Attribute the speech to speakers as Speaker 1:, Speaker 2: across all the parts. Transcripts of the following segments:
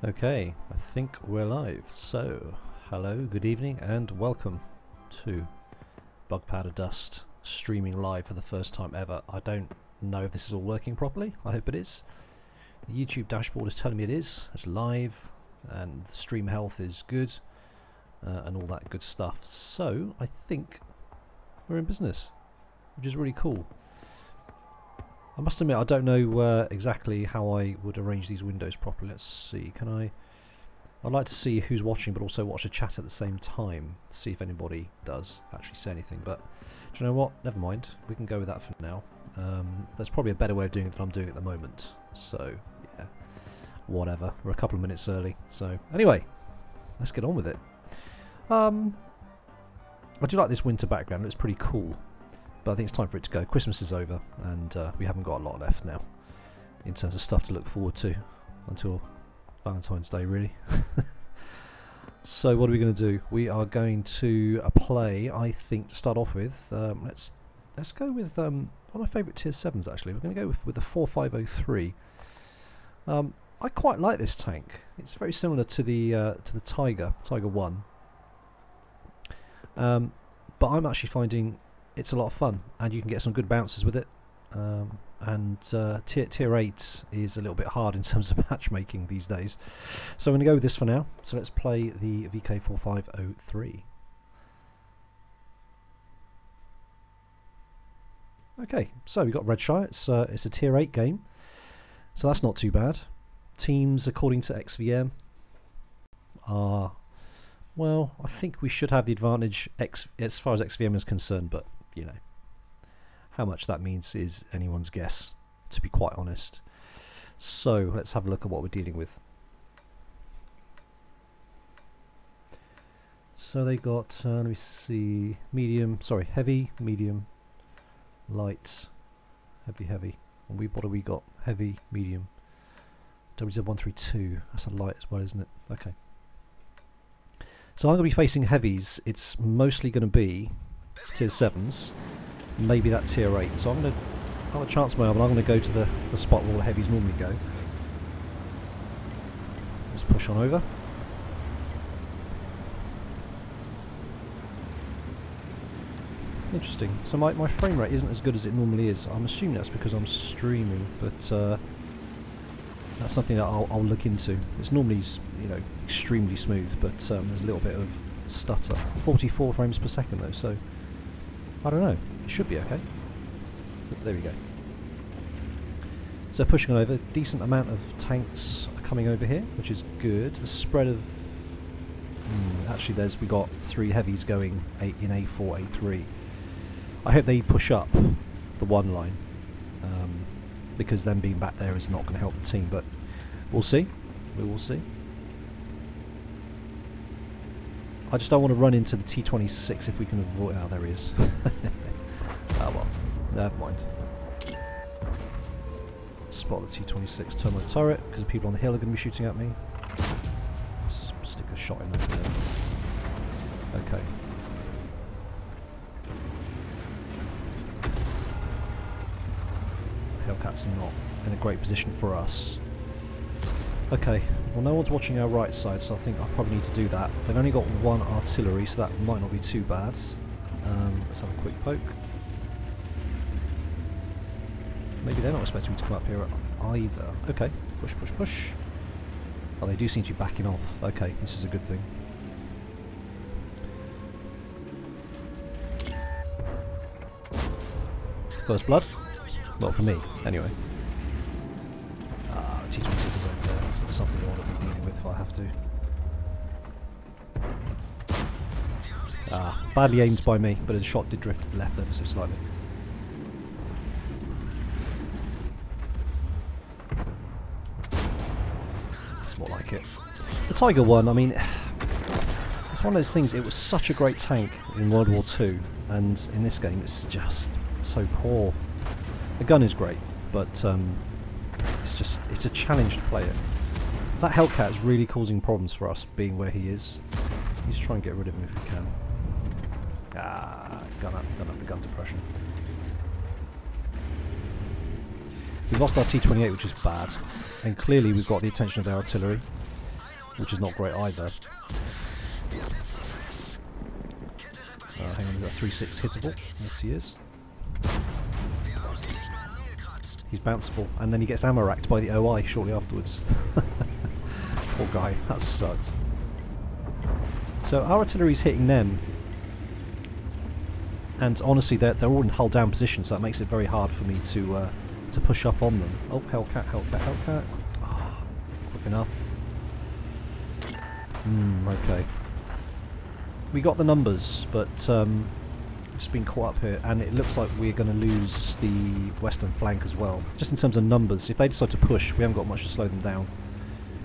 Speaker 1: Okay, I think we're live. So, hello, good evening, and welcome to BugPowderDust streaming live for the first time ever. I don't know if this is all working properly. I hope it is. The YouTube dashboard is telling me it is. It's live, and the stream health is good, and all that good stuff. So, I think we're in business, which is really cool. I must admit, I don't know exactly how I would arrange these windows properly. Let's see, can I... I'd like to see who's watching, but also watch the chat at the same time, see if anybody does actually say anything, but do you know what? Never mind, we can go with that for now. There's probably a better way of doing it than I'm doing at the moment, so yeah, whatever. We're a couple of minutes early, so anyway, let's get on with it. I do like this winter background, it's pretty cool. But I think it's time for it to go. Christmas is over, and we haven't got a lot left now in terms of stuff to look forward to until Valentine's Day, really. So what are we going to do? We are going to play, I think, to start off with. Let's go with one of my favourite tier 7s, actually. We're going to go with the 4503. I quite like this tank. It's very similar to the Tiger 1. But I'm actually finding it's a lot of fun, and you can get some good bounces with it. Tier 8 is a little bit hard in terms of matchmaking these days. So I'm going to go with this for now. So let's play the VK4503. Okay, so we've got Red Shy. It's a tier 8 game, so that's not too bad. Teams, according to XVM, are... well, I think we should have the advantage as far as XVM is concerned, but you know, how much that means is anyone's guess, to be quite honest. So let's have a look at what we're dealing with. So they got, let me see, heavy, medium, light, heavy. And what have we got? Heavy, medium, WZ132, that's a light as well, isn't it? Okay. So I'm going to be facing heavies. It's mostly going to be tier 7s, maybe that tier 8. So I'm going to chance my arm, and I'm going to go to the spot where all the heavies normally go. Let's push on over. Interesting. So my frame rate isn't as good as it normally is. I'm assuming that's because I'm streaming, but that's something that I'll look into. It's normally, you know, extremely smooth, but there's a little bit of stutter. 44 frames per second though, so I don't know. It should be okay. But there we go. So pushing over, decent amount of tanks are coming over here, which is good. The spread of actually, we got 3 heavies going in A4, A3. I hope they push up the one line. Because them being back there is not going to help the team, but we'll see. We will see. I just don't want to run into the T26 if we can avoid... oh, there he is. Ah, well, never mind. Spot the T26 terminal turret, because the people on the hill are going to be shooting at me. Let's stick a shot in there. Okay. Hellcats are not in a great position for us. Okay, well no one's watching our right side, so I think I'll probably need to do that. They've only got 1 artillery, so that might not be too bad. Let's have a quick poke. Maybe they're not expecting me to come up here either. Okay, push, push, push. Oh, they do seem to be backing off. Okay, this is a good thing. First blood. Well, for me, anyway. T26 is over there. That's not something I want to be dealing with if I have to. Badly aimed by me, but the shot did drift to the left ever so slightly. That's more like it. The Tiger 1, I mean, it's one of those things, it was such a great tank in World War II, and in this game it's just so poor. The gun is great, but it's a challenge to play it. That Hellcat is really causing problems for us, being where he is. Let's try and get rid of him if we can. Gun up the gun depression. We've lost our T28, which is bad, and clearly we've got the attention of their artillery. which is not great either. Hang on, is that 3-6 hittable? Yes, he is. He's bounceable, and then he gets ammo racked by the OI shortly afterwards. Poor guy, that sucks. So our artillery's hitting them, and honestly they're all in hull down position, so that makes it very hard for me to push up on them. Oh, Hellcat, Hellcat, Hellcat. Oh, quick enough. Okay. We got the numbers, but just been caught up here, and it looks like we're going to lose the western flank as well. Just in terms of numbers, if they decide to push, we haven't got much to slow them down,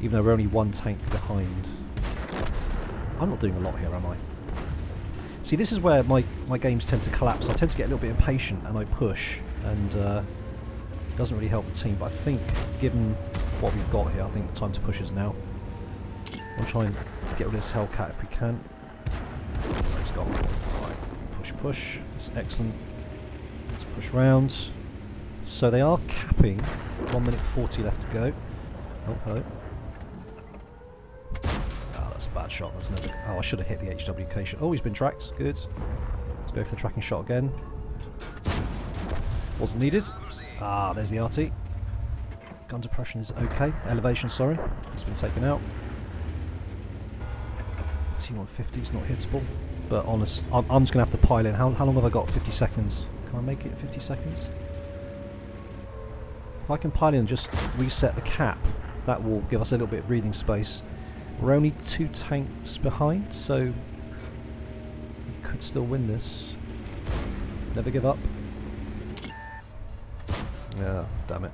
Speaker 1: even though we're only one tank behind. I'm not doing a lot here, am I? See, this is where my games tend to collapse. I tend to get a little bit impatient and I push, and it doesn't really help the team, but I think, given what we've got here, I think the time to push is now. We'll try and get rid of this Hellcat if we can. Let's go. Right. Push, push. That's excellent. Let's push round. So they are capping. 1 minute 40 left to go. Oh, hello. Oh, that's a bad shot. That's no good. Oh, I should have hit the HWK shot. Oh, he's been tracked. Good. Let's go for the tracking shot again. Wasn't needed. Ah, there's the RT. Gun depression is okay. Elevation, sorry. It's been taken out. T150 is not hittable. But honest, I'm just going to have to pile in. How long have I got? 50 seconds. Can I make it 50 seconds? If I can pile in and just reset the cap, that will give us a little bit of breathing space. We're only 2 tanks behind, so we could still win this. Never give up. Yeah, damn it.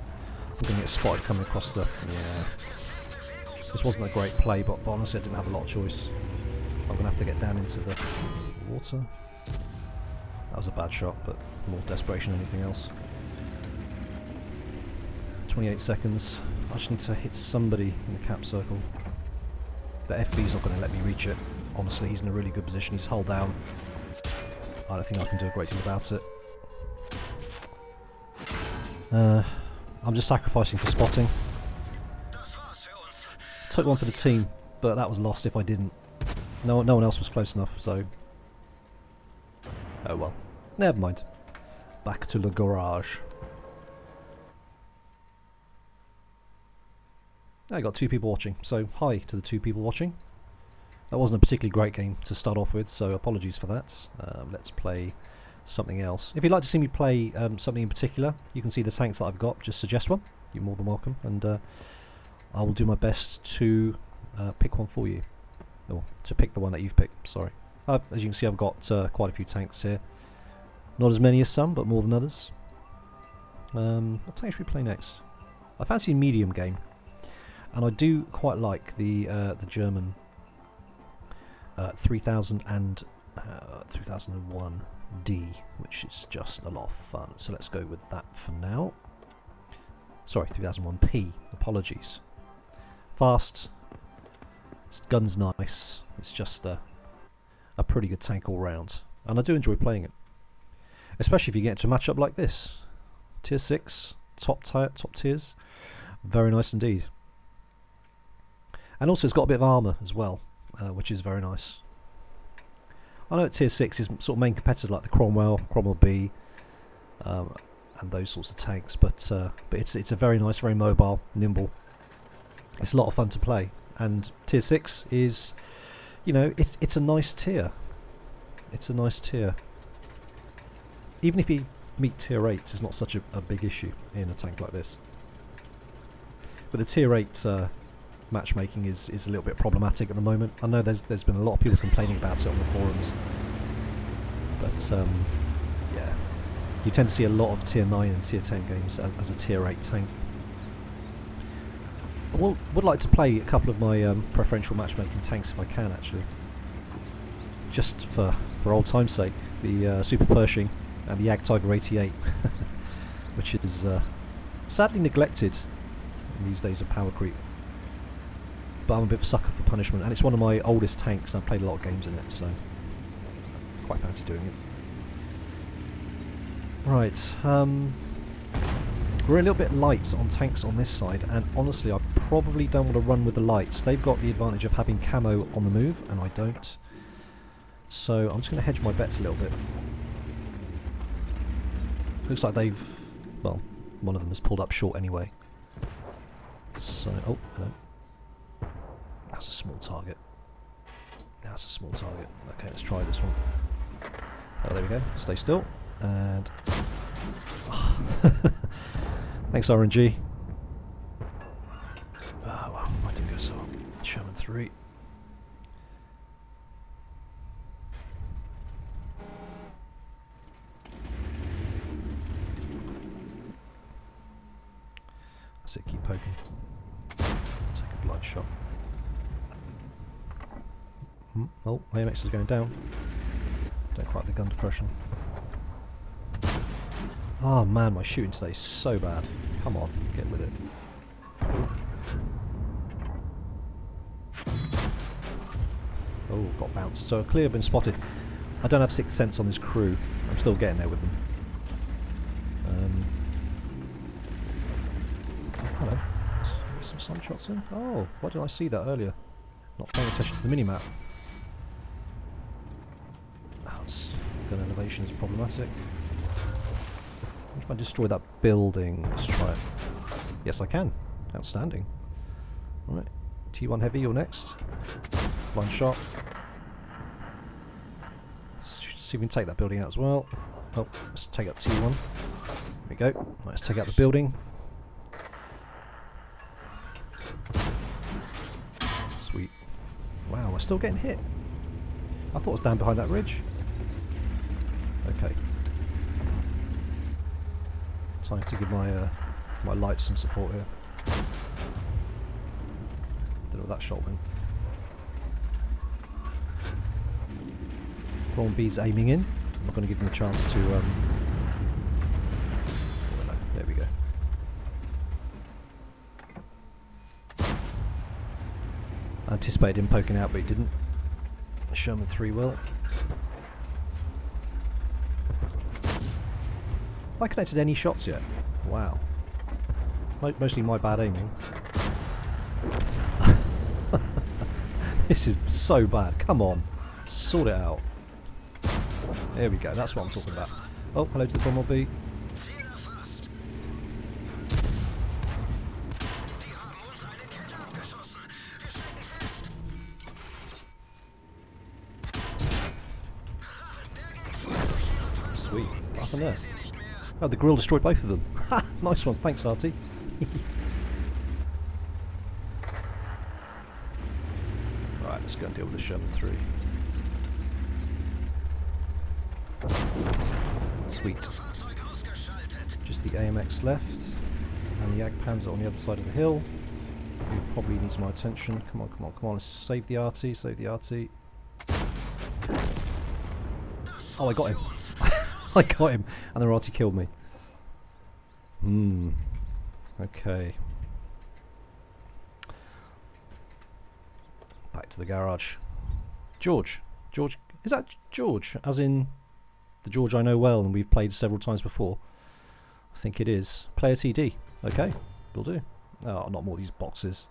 Speaker 1: I'm going to get spotted coming across the... Yeah. This wasn't a great play, but honestly I didn't have a lot of choice. I'm going to have to get down into the water. That was a bad shot, but more desperation than anything else. 28 seconds. I just need to hit somebody in the cap circle. The FB's not going to let me reach it. Honestly, he's in a really good position. He's hull down. I don't think I can do a great deal about it. I'm just sacrificing for spotting. Took one for the team, but that was lost if I didn't. No one else was close enough, so... Oh well. Never mind. Back to the garage. I got 2 people watching, so hi to the 2 people watching. That wasn't a particularly great game to start off with, so apologies for that. Let's play something else. If you'd like to see me play something in particular, you can see the tanks that I've got. Just suggest one. You're more than welcome, and I will do my best to pick one for you. Or to pick the one that you've picked, sorry. As you can see, I've got quite a few tanks here. Not as many as some, but more than others. What tank should we play next? I fancy a medium game. And I do quite like the German 3000 and 3001D, which is just a lot of fun. So let's go with that for now. Sorry, 3001P. Apologies. Fast. Its gun's nice. It's just a pretty good tank all round, and I do enjoy playing it. Especially if you get to a matchup like this. Tier 6, top tiers. Very nice indeed. And also it's got a bit of armour as well, which is very nice. I know that Tier 6 is sort of main competitors like the Cromwell B, and those sorts of tanks, but it's a very nice, very mobile, nimble. It's a lot of fun to play, and Tier 6 is, you know, it's a nice tier. It's a nice tier. Even if you meet Tier 8s, it's not such a big issue in a tank like this. But the Tier 8 matchmaking is a little bit problematic at the moment. I know there's been a lot of people complaining about it on the forums, but yeah, you tend to see a lot of Tier 9 and Tier 10 games as a Tier 8 tank. I would like to play a couple of my preferential matchmaking tanks if I can, actually, just for old time's sake. The Super Pershing and the Jagdtiger 88, which is sadly neglected in these days of power creep. But I'm a bit of a sucker for punishment, and it's one of my oldest tanks, and I've played a lot of games in it, so quite fancy doing it. Right, We're a little bit light on tanks on this side, and honestly I probably don't want to run with the lights. They've got the advantage of having camo on the move, and I don't. So I'm just going to hedge my bets a little bit. Looks like they've... well, one of them has pulled up short anyway. So... oh, hello. That's a small target. That's a small target. Okay, let's try this one. Oh, there we go. Stay still. And... thanks, RNG. Ah, well, I didn't go so well. Sherman 3. That's it, keep poking. Take a blind shot. Oh, AMX is going down. Don't quite have the gun depression. Oh man, my shooting today is so bad. Come on, get with it. Oh, got bounced. So clear, been spotted. I don't have sixth sense on this crew. I'm still getting there with them. Oh, hello. Let's get some sun shots in. Oh, why didn't I see that earlier? Not paying attention to the minimap. Gun elevation is problematic. If I destroy that building, let's try it. Yes, I can. Outstanding. Alright, T1 heavy, you're next. One shot. Let's see if we can take that building out as well. Oh, let's take out T1. There we go. Right, let's take out the building. Sweet. Wow, we're still getting hit. I thought it was down behind that ridge. Okay. Time to give my my lights some support here. Don't know what that shot went. Prawn B's aiming in. I'm not going to give him a chance to. Oh, no. There we go. I anticipated him poking out, but he didn't. Sherman 3 will. Have I connected any shots yet? Wow. Mostly my bad aiming. This is so bad. Come on. Sort it out. There we go. That's what I'm talking about. Oh, hello to the Prawn B. Sweet. What happened there? Oh, the grill destroyed both of them. Ha! Nice one. Thanks, Artie. Right, let's go and deal with the Sherman 3. Sweet. Just the AMX left. And the Jagdpanzer on the other side of the hill. Who probably needs my attention. Come on, come on, come on. Let's save the RT, save the RT. Oh, I got him. I got him, and the RT killed me. Okay. Back to the garage. George. George. Is that George? As in the George I know well and we've played several times before? I think it is. Player TD. Okay, will do. Oh, not more of these boxes.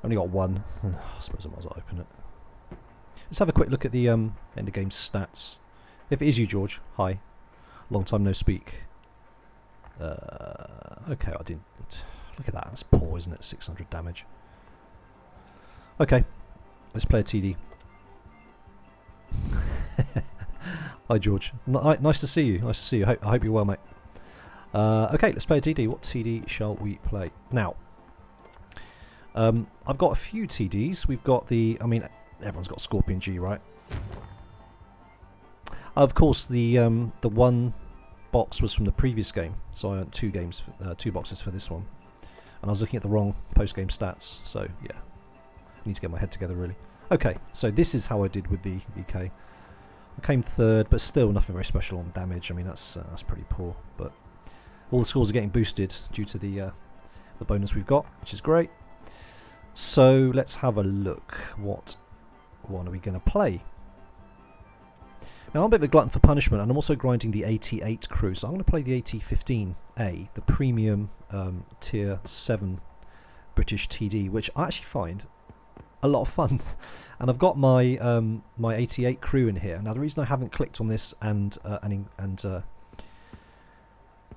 Speaker 1: Only got one. I suppose I might as well open it. Let's have a quick look at the end of game stats. If it is you, George, hi. Long time no speak. Okay, I didn't. Look at that. That's poor, isn't it? 600 damage. Okay, let's play a TD. Hi, George. Nice to see you. Nice to see you. I hope you're well, mate. Okay, let's play a TD. What TD shall we play now? I've got a few TDs. We've got the. I mean, everyone's got Scorpion G, right? Of course, the one box was from the previous game, so I earned two boxes for this one. And I was looking at the wrong post-game stats, so yeah, I need to get my head together really. Okay, so this is how I did with the EK. I came third, but still nothing very special on damage. I mean, that's pretty poor, but all the scores are getting boosted due to the bonus we've got, which is great. So let's have a look. What one are we going to play? Now I'm a bit of a glutton for punishment, and I'm also grinding the AT8 crew, so I'm going to play the AT15A, the premium tier 7 British TD, which I actually find a lot of fun. And I've got my my AT8 crew in here. Now the reason I haven't clicked on this and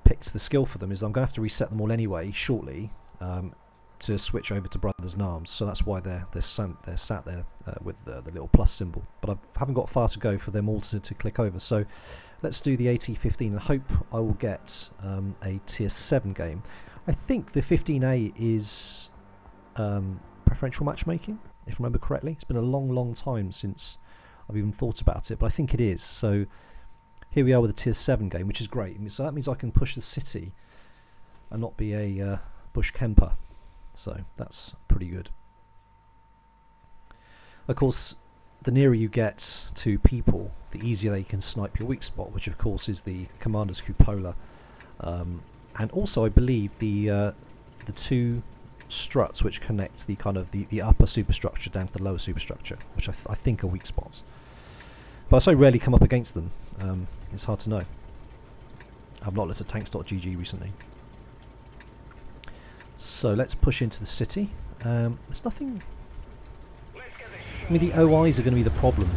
Speaker 1: picked the skill for them is I'm going to have to reset them all anyway shortly to switch over to Brothers in Arms. So that's why they're sat there with the little plus symbol. But I haven't got far to go for them all to click over. So let's do the AT15 and hope I will get a tier 7 game. I think the 15A is preferential matchmaking, if I remember correctly. It's been a long time since I've even thought about it, but I think it is. So here we are with a tier 7 game, which is great. So that means I can push the city and not be a bush camper. So that's pretty good. Of course, the nearer you get to people, the easier they can snipe your weak spot, which of course is the Commander's Cupola. And also I believe the two struts which connect the kind of the upper superstructure down to the lower superstructure, which I think are weak spots. But I so rarely come up against them, it's hard to know. I've not looked at tanks.gg recently. So let's push into the city. There's nothing... I mean, the OIs are going to be the problem,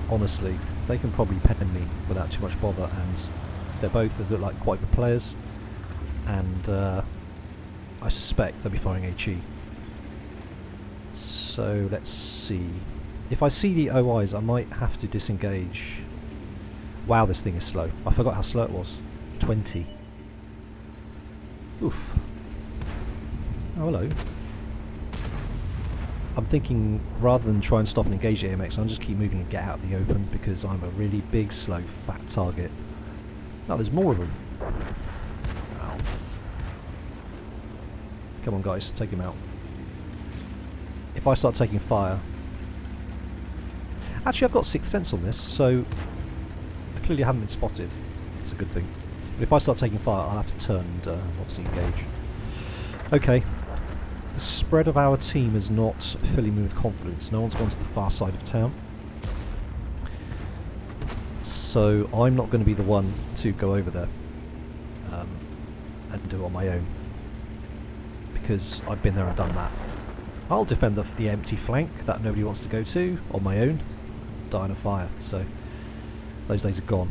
Speaker 1: honestly. They can probably pen me without too much bother, and they look like quite good players. And I suspect they'll be firing HE. So let's see. If I see the OIs, I might have to disengage. Wow, this thing is slow. I forgot how slow it was. 20. Oof. Oh, hello. I'm thinking, rather than try and stop and engage the AMX, I'll just keep moving and get out of the open, because I'm a really big, slow, fat target. Oh, there's more of them. Ow. Come on guys, take him out. If I start taking fire... Actually, I've got 6th sense on this, so I clearly haven't been spotted. It's a good thing. But if I start taking fire, I'll have to turn and obviously engage. Okay. The spread of our team is not filling me with confidence. No one's gone to the far side of town. So I'm not going to be the one to go over there and do it on my own, because I've been there and done that. I'll defend the empty flank that nobody wants to go to on my own, die in a fire. So those days are gone.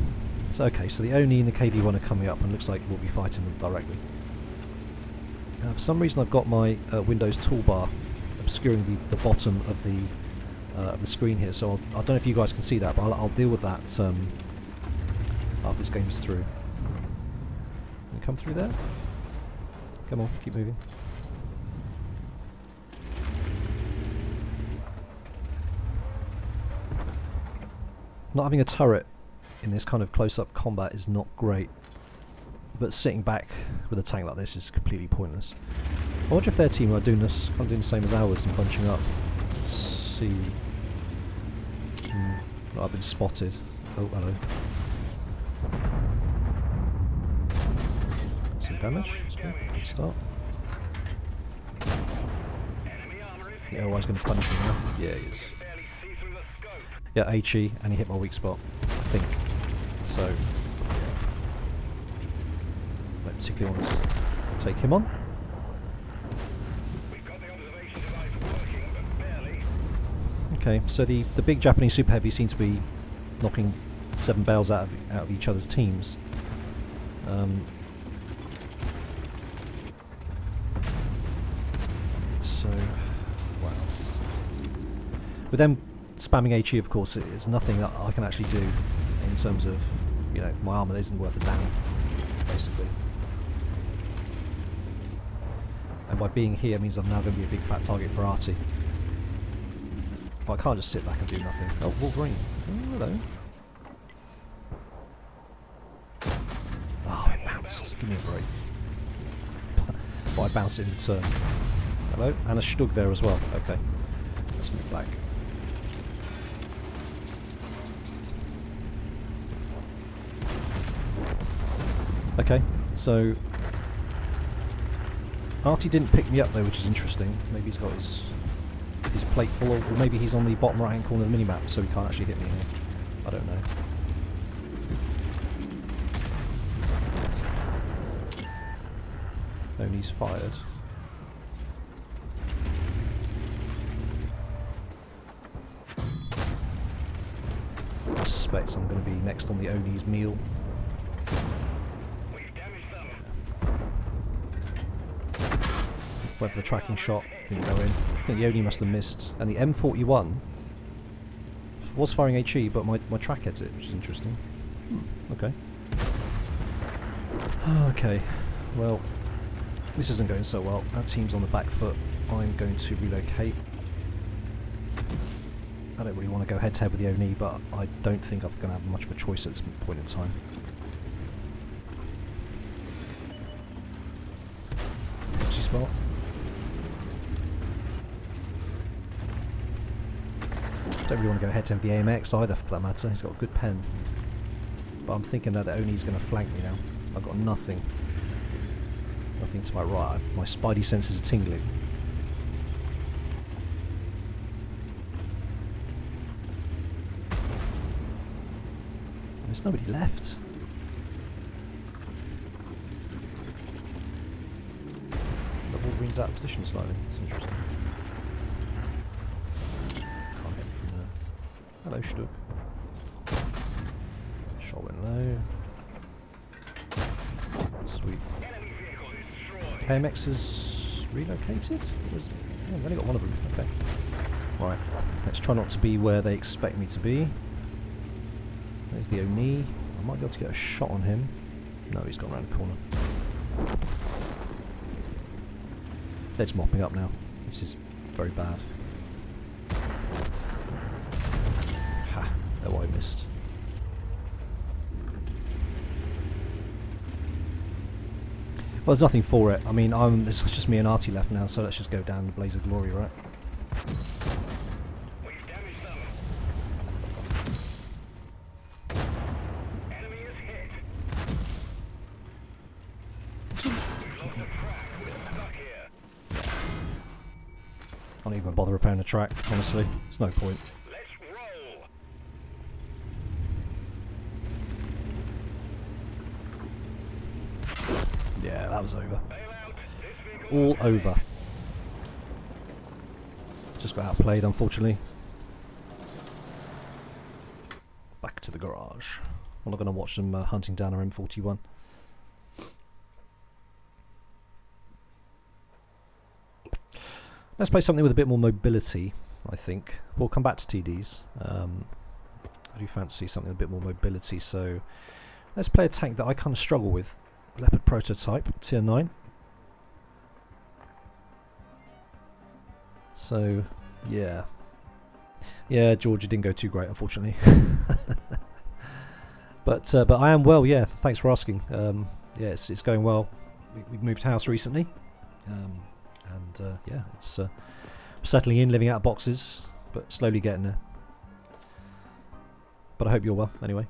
Speaker 1: So okay, so the Oni and the KV-1 are coming up, and looks like we'll be fighting them directly. For some reason I've got my Windows toolbar obscuring the bottom of the screen here, so I don't know if you guys can see that, but I'll deal with that after this game's through. Can you come through there? Come on, keep moving. Not having a turret in this kind of close-up combat is not great. But sitting back with a tank like this is completely pointless. I wonder if their team are doing this, kind of doing the same as ours and bunching up. Let's see. I've been spotted. Oh, hello. Some damage. That's good. Good start. The OI's going to punish me now. Yeah, he is. Yeah, HE, and he hit my weak spot, I think. So. Particularly want to take him on. Okay, so the big Japanese super heavy seem to be knocking 7 bales out of each other's teams. So, wow. With them spamming HE, of course, it's nothing that I can actually do in terms of, you know, my armour isn't worth a damn, basically. And by being here means I'm now going to be a big fat target for Artie. But I can't just sit back and do nothing. Oh, Wolverine. Oh, hello. Oh, it bounced. Give me a break. But I bounced it in return. Hello? And a Stug there as well. Okay. Let's move back. Okay, so Artie didn't pick me up though, which is interesting. Maybe he's got his plate full, or maybe he's on the bottom right hand corner of the minimap, so he can't actually hit me here. I don't know. Oni's fired. I suspect I'm going to be next on the Oni's meal. Went for the tracking shot, didn't go in. I think the Oni must have missed. And the M41 was firing HE, but my track hit it, which is interesting. Okay. Okay, well, this isn't going so well. Our team's on the back foot. I'm going to relocate. I don't really want to go head to head with the Oni, but I don't think I'm going to have much of a choice at this point in time. What's he smart? Don't really want to go head to head with the AMX either, for that matter. He's got a good pen. But I'm thinking that the Oni's going to flank me now. I've got nothing. Nothing to my right. My spidey senses are tingling. There's nobody left. The Wolverine's out of position slightly. It's interesting. Can't get from there. Hello, Stug. Shot went low. Sweet. KMX is relocated? Oh, I've only got one of them. Okay. Right. Let's try not to be where they expect me to be. There's the Oni. I might be able to get a shot on him. No, he's gone around the corner. Let's mopping up now. This is very bad. Ha! Oh, I missed. Well, there's nothing for it. I mean, there's just me and Artie left now, so let's just go down the blaze of glory, right?
Speaker 2: We've damaged them. Enemy is hit. We've lost the track. We're stuck here.
Speaker 1: I don't even bother repairing the track, honestly. There's no point.
Speaker 2: Let's roll.
Speaker 1: Yeah, that was over. All over. Just got outplayed, unfortunately. Back to the garage. I'm not going to watch them hunting down our M41. Let's play something with a bit more mobility, I think. We'll come back to TDs. I do fancy something with a bit more mobility, so let's play a tank that I kind of struggle with. Leopard prototype, tier 9. So, yeah. Yeah, Georgia didn't go too great, unfortunately. but I am well, yeah, thanks for asking. Yeah, it's going well. We've moved house recently. Yeah, it's settling in, living out of boxes, but slowly getting there. But I hope you're well, anyway.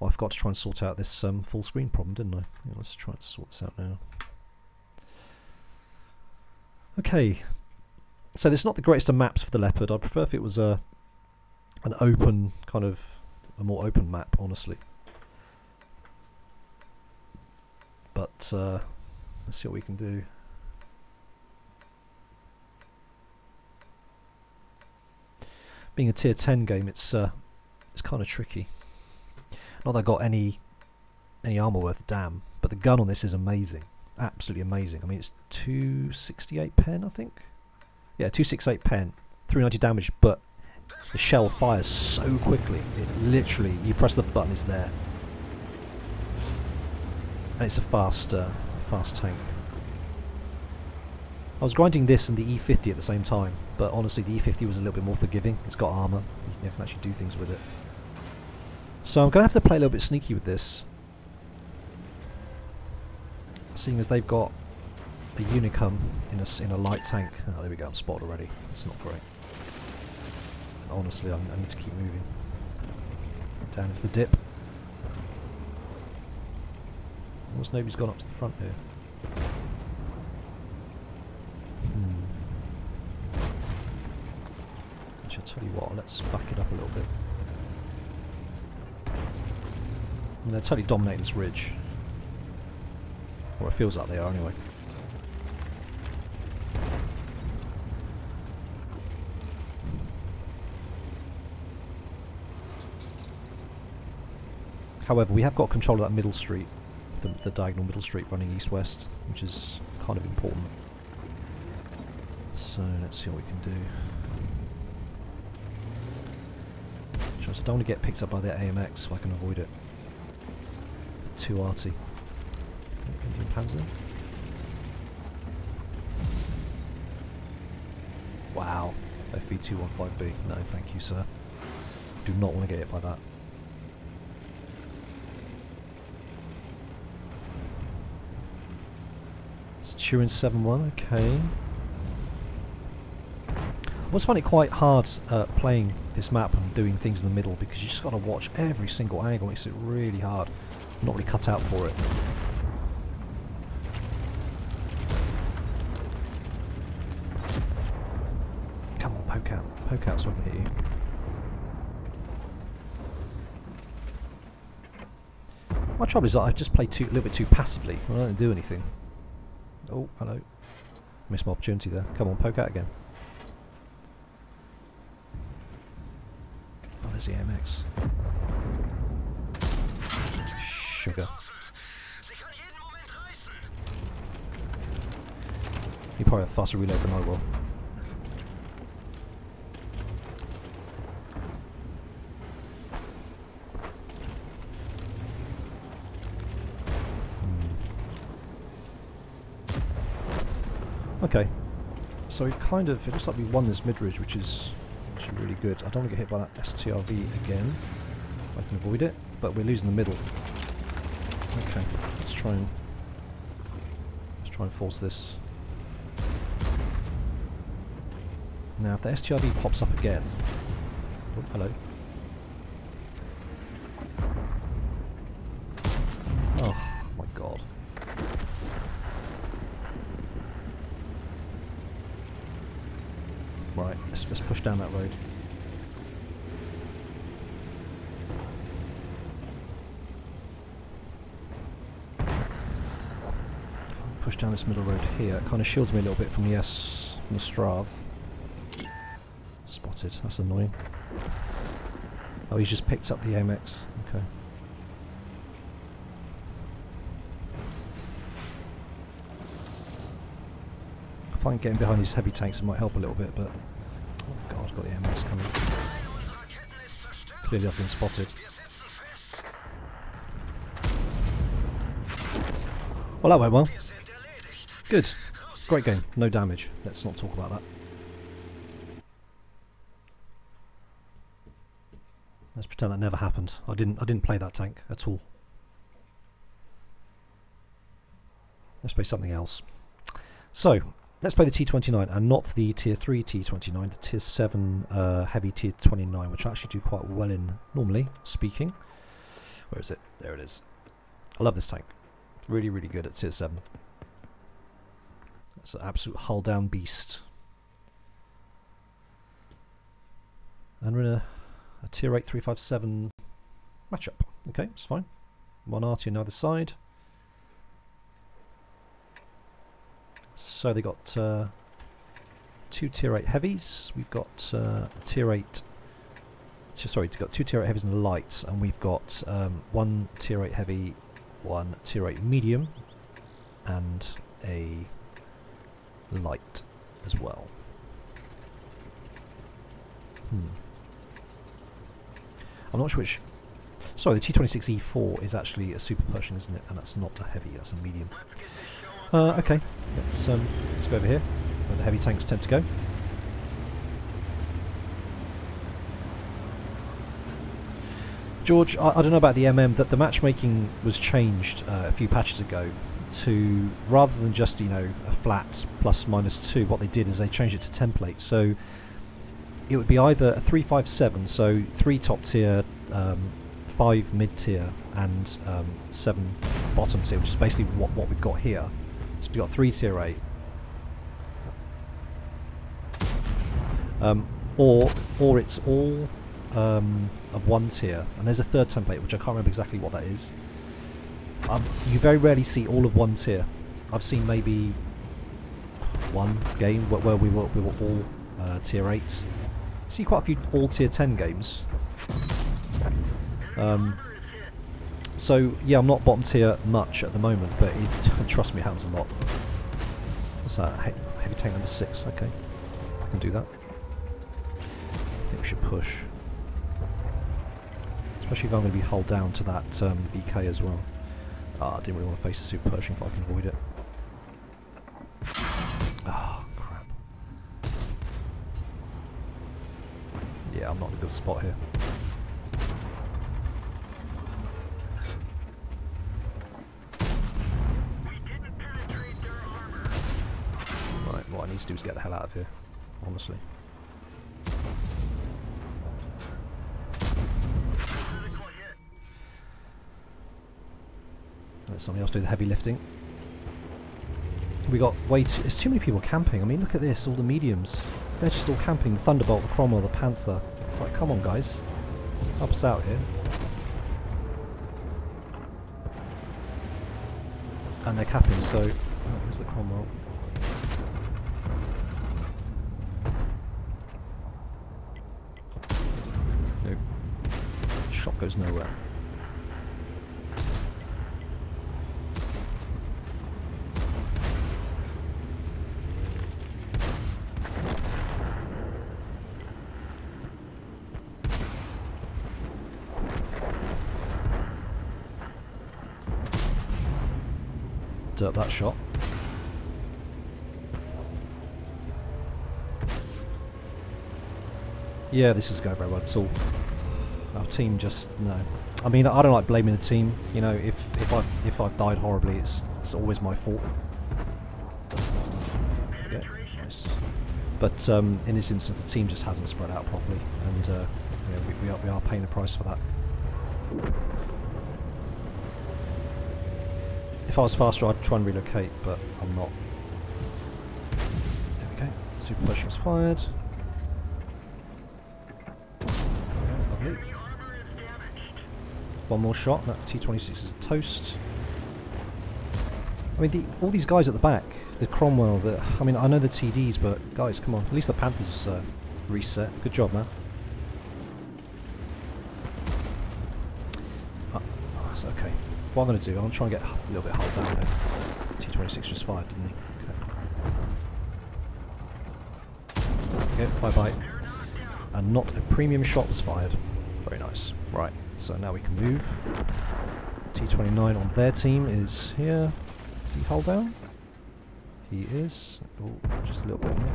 Speaker 1: Oh, I forgot to try and sort out this full screen problem, didn't I? Yeah, let's try and sort this out now. Okay, so this is not the greatest of maps for the Leopard. I'd prefer if it was an open, kind of, a more open map, honestly. But let's see what we can do. Being a tier 10 game, it's kind of tricky. Not that I got any armor worth a damn, but the gun on this is amazing, absolutely amazing. I mean, it's 268 pen, I think. Yeah, 268 pen, 390 damage, but the shell fires so quickly. It literally, you press the button, it's there, and it's a fast tank. I was grinding this and the E50 at the same time, but honestly, the E50 was a little bit more forgiving. It's got armor; you can actually do things with it. So I'm going to have to play a little bit sneaky with this, seeing as they've got a Unicum in a light tank. Oh, there we go, I'm spotted already. It's not great. Honestly, I need to keep moving. Down into the dip. Almost nobody's gone up to the front here. Actually, I'll tell you what, let's back it up a little bit. And they're totally dominating this ridge. Or it feels like they are anyway. However, we have got control of that middle street, the diagonal middle street running east-west, which is kind of important. So let's see what we can do. I don't want to get picked up by their AMX if I can avoid it. Too arty. Indian Panzer. Wow. FV215B. No, thank you, sir. Do not want to get hit by that. It's Turin 7-1, okay. I always find it quite hard playing this map and doing things in the middle because you just got to watch every single angle. It makes it really hard. I'm not really cut out for it. Come on, poke out so I can hit you. My trouble is that I just play a little bit too passively. I don't do anything. Oh, hello. Missed my opportunity there. Come on, poke out again. Oh, there's the AMX. Sugar. You probably have a faster reload than I will. Okay. So it looks like we won this mid-ridge, which is actually really good. I don't want to get hit by that STRV again, if I can avoid it, but we're losing the middle. Okay, let's try and force this. Now if the STRV pops up again... Oh, hello. Oh my god. Right, let's push down that road. Push down this middle road here. It kind of shields me a little bit from the Strav. Spotted. That's annoying. Oh, he's just picked up the AMX. Okay. If I can get him behind these heavy tanks, it might help a little bit, but... Oh god, I've got the AMX coming. Clearly I've been spotted. Well, that went well. Good. Great game. No damage. Let's not talk about that. Let's pretend that never happened. I didn't play that tank at all. Let's play something else. So, let's play the T29 and not the tier 3 T29, the tier 7 heavy tier 29, which I actually do quite well in normally speaking. Where is it? There it is. I love this tank. Really, really good at tier 7. It's an absolute hull down beast. And we're in a tier 8 357 matchup. Okay, it's fine. One arty on either side. So they got 2 tier 8 heavies. We've got tier 8. Sorry, we've got 2 tier 8 heavies and lights, and we've got 1 tier 8 heavy, 1 tier 8 medium, and a light as well. I'm not sure which... Sorry, the T26E4 is actually a super Pershing, isn't it? And that's not a heavy, that's a medium. Okay, let's go over here, where the heavy tanks tend to go. George, I don't know about the MM, that the matchmaking was changed a few patches ago to, rather than just, you know, a flat +-2, what they did is they changed it to template. So it would be either a 357, so 3 top tier, 5 mid tier, and 7 bottom tier, which is basically what we've got here. So we've got 3 tier 8. Or it's all of one tier, and there's a third template which I can't remember exactly what that is. You very rarely see all of one tier. I've seen maybe one game where we were all tier 8. See quite a few all tier 10 games. So yeah, I'm not bottom tier much at the moment, but trust me, it happens a lot. What's that? Heavy tank number 6. Okay, I can do that. I think we should push, especially if I'm going to be hulled down to that BK as well. I didn't really want to face the super Pershing if I can avoid it. Oh crap! Yeah, I'm not in a good spot here. Right, what I need to do is get the hell out of here, honestly. Let somebody else do the heavy lifting. We got there's too many people camping. I mean, look at this, all the mediums. They're just all camping. The Thunderbolt, the Cromwell, the Panther. It's like, come on guys, help us out here. And they're capping, so... Oh, here's the Cromwell. Nope. Shot goes nowhere. Dirt that shot. Yeah, this is going very well. It's all our team just no. I mean, I don't like blaming the team. You know, if I've died horribly, it's always my fault. Yeah, nice. But in this instance, the team just hasn't spread out properly, and yeah, we are paying the price for that. If I was faster, I'd try and relocate, but I'm not. There we go. Super Pershing's fired. Lovely. One more shot. That T-26 is a toast. I mean, all these guys at the back, the Cromwell. I mean, I know the TDs, but guys, come on. At least the Panthers reset. Good job, man. That's okay. What I'm going to do, I'm going to try and get a little bit hulled down there. T-26 just fired, didn't he? Okay, bye-bye. And not a premium shot was fired. Very nice. Right, so now we can move. T-29 on their team is here. Is he hull down? He is. Oh, just a little bit on it.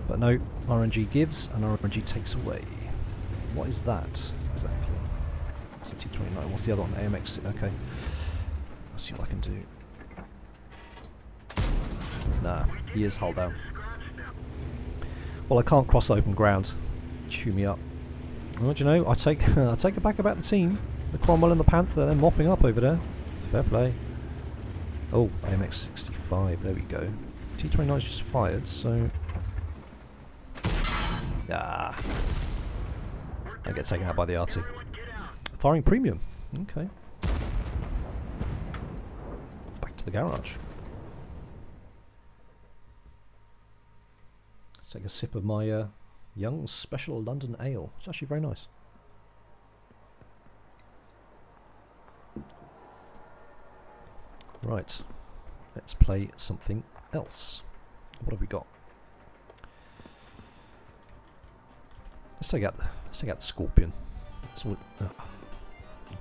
Speaker 1: But no, RNG gives and RNG takes away. What is that exactly? T-29. What's the other one? AMX. Okay. Let's see what I can do. Nah, he is hull down. Well, I can't cross open ground. Chew me up. Well, do you know? I take it back about the team. The Cromwell and the Panther. They're mopping up over there. Fair play. Oh, AMX 65. There we go. T-29's just fired. So. Ah. I get taken out by the RT. Firing premium. Okay. Back to the garage. Let's take a sip of my Young's Special London Ale. It's actually very nice. Right. Let's play something else. What have we got? Let's take out the Scorpion.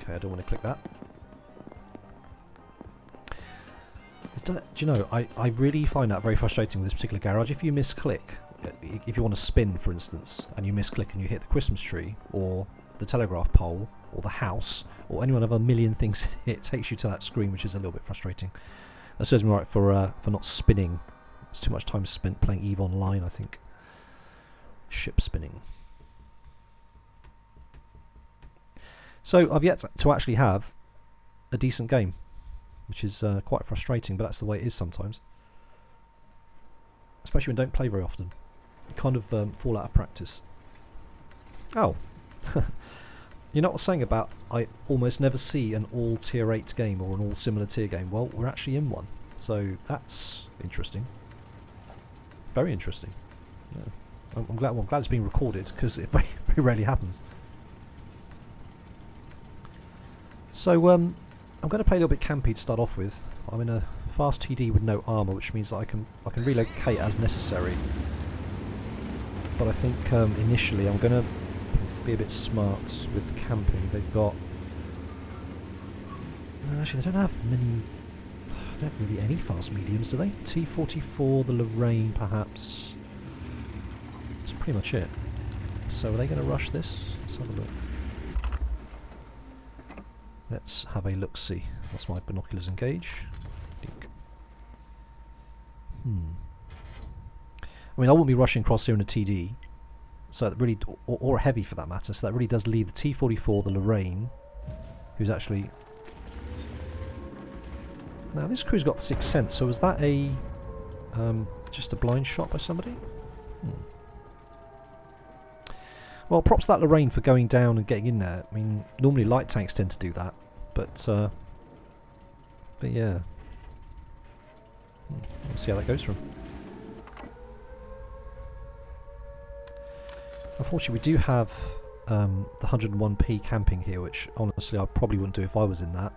Speaker 1: Okay, I don't want to click that. Do you know, I really find that very frustrating with this particular garage. If you misclick, if you want to spin for instance, and you misclick and you hit the Christmas tree, or the telegraph pole, or the house, or any one of a million things, it takes you to that screen, which is a little bit frustrating. That serves me right for not spinning. It's too much time spent playing EVE Online, I think. Ship spinning. So I've yet to actually have a decent game, which is quite frustrating, but that's the way it is sometimes. Especially when you don't play very often. You kind of fall out of practice. Oh. You know what I was saying about I almost never see an all tier 8 game or an all similar tier game? Well, we're actually in one. So that's interesting. Very interesting. Yeah. I'm glad it's being recorded, because it very, very rarely happens. So I'm going to play a little bit campy to start off with. I'm in a fast TD with no armour, which means that I can relocate as necessary. But I think initially I'm going to be a bit smart with camping. They've got... Actually, they don't have many... They don't have really any fast mediums, do they? T44, the Lorraine, perhaps. That's pretty much it. So are they going to rush this? Let's have a look. Let's have a look-see. What's my binoculars engage? Dink. I mean, I wouldn't be rushing across here in a TD, so that really, or a heavy for that matter. So that really does leave the T44, the Lorraine, who's actually. Now this crew's got Sixth Sense. So was that a just a blind shot by somebody? Well, props to that Lorraine for going down and getting in there. I mean, normally light tanks tend to do that, but yeah. We'll see how that goes for him. Unfortunately, we do have the 101p camping here, which honestly I probably wouldn't do if I was in that.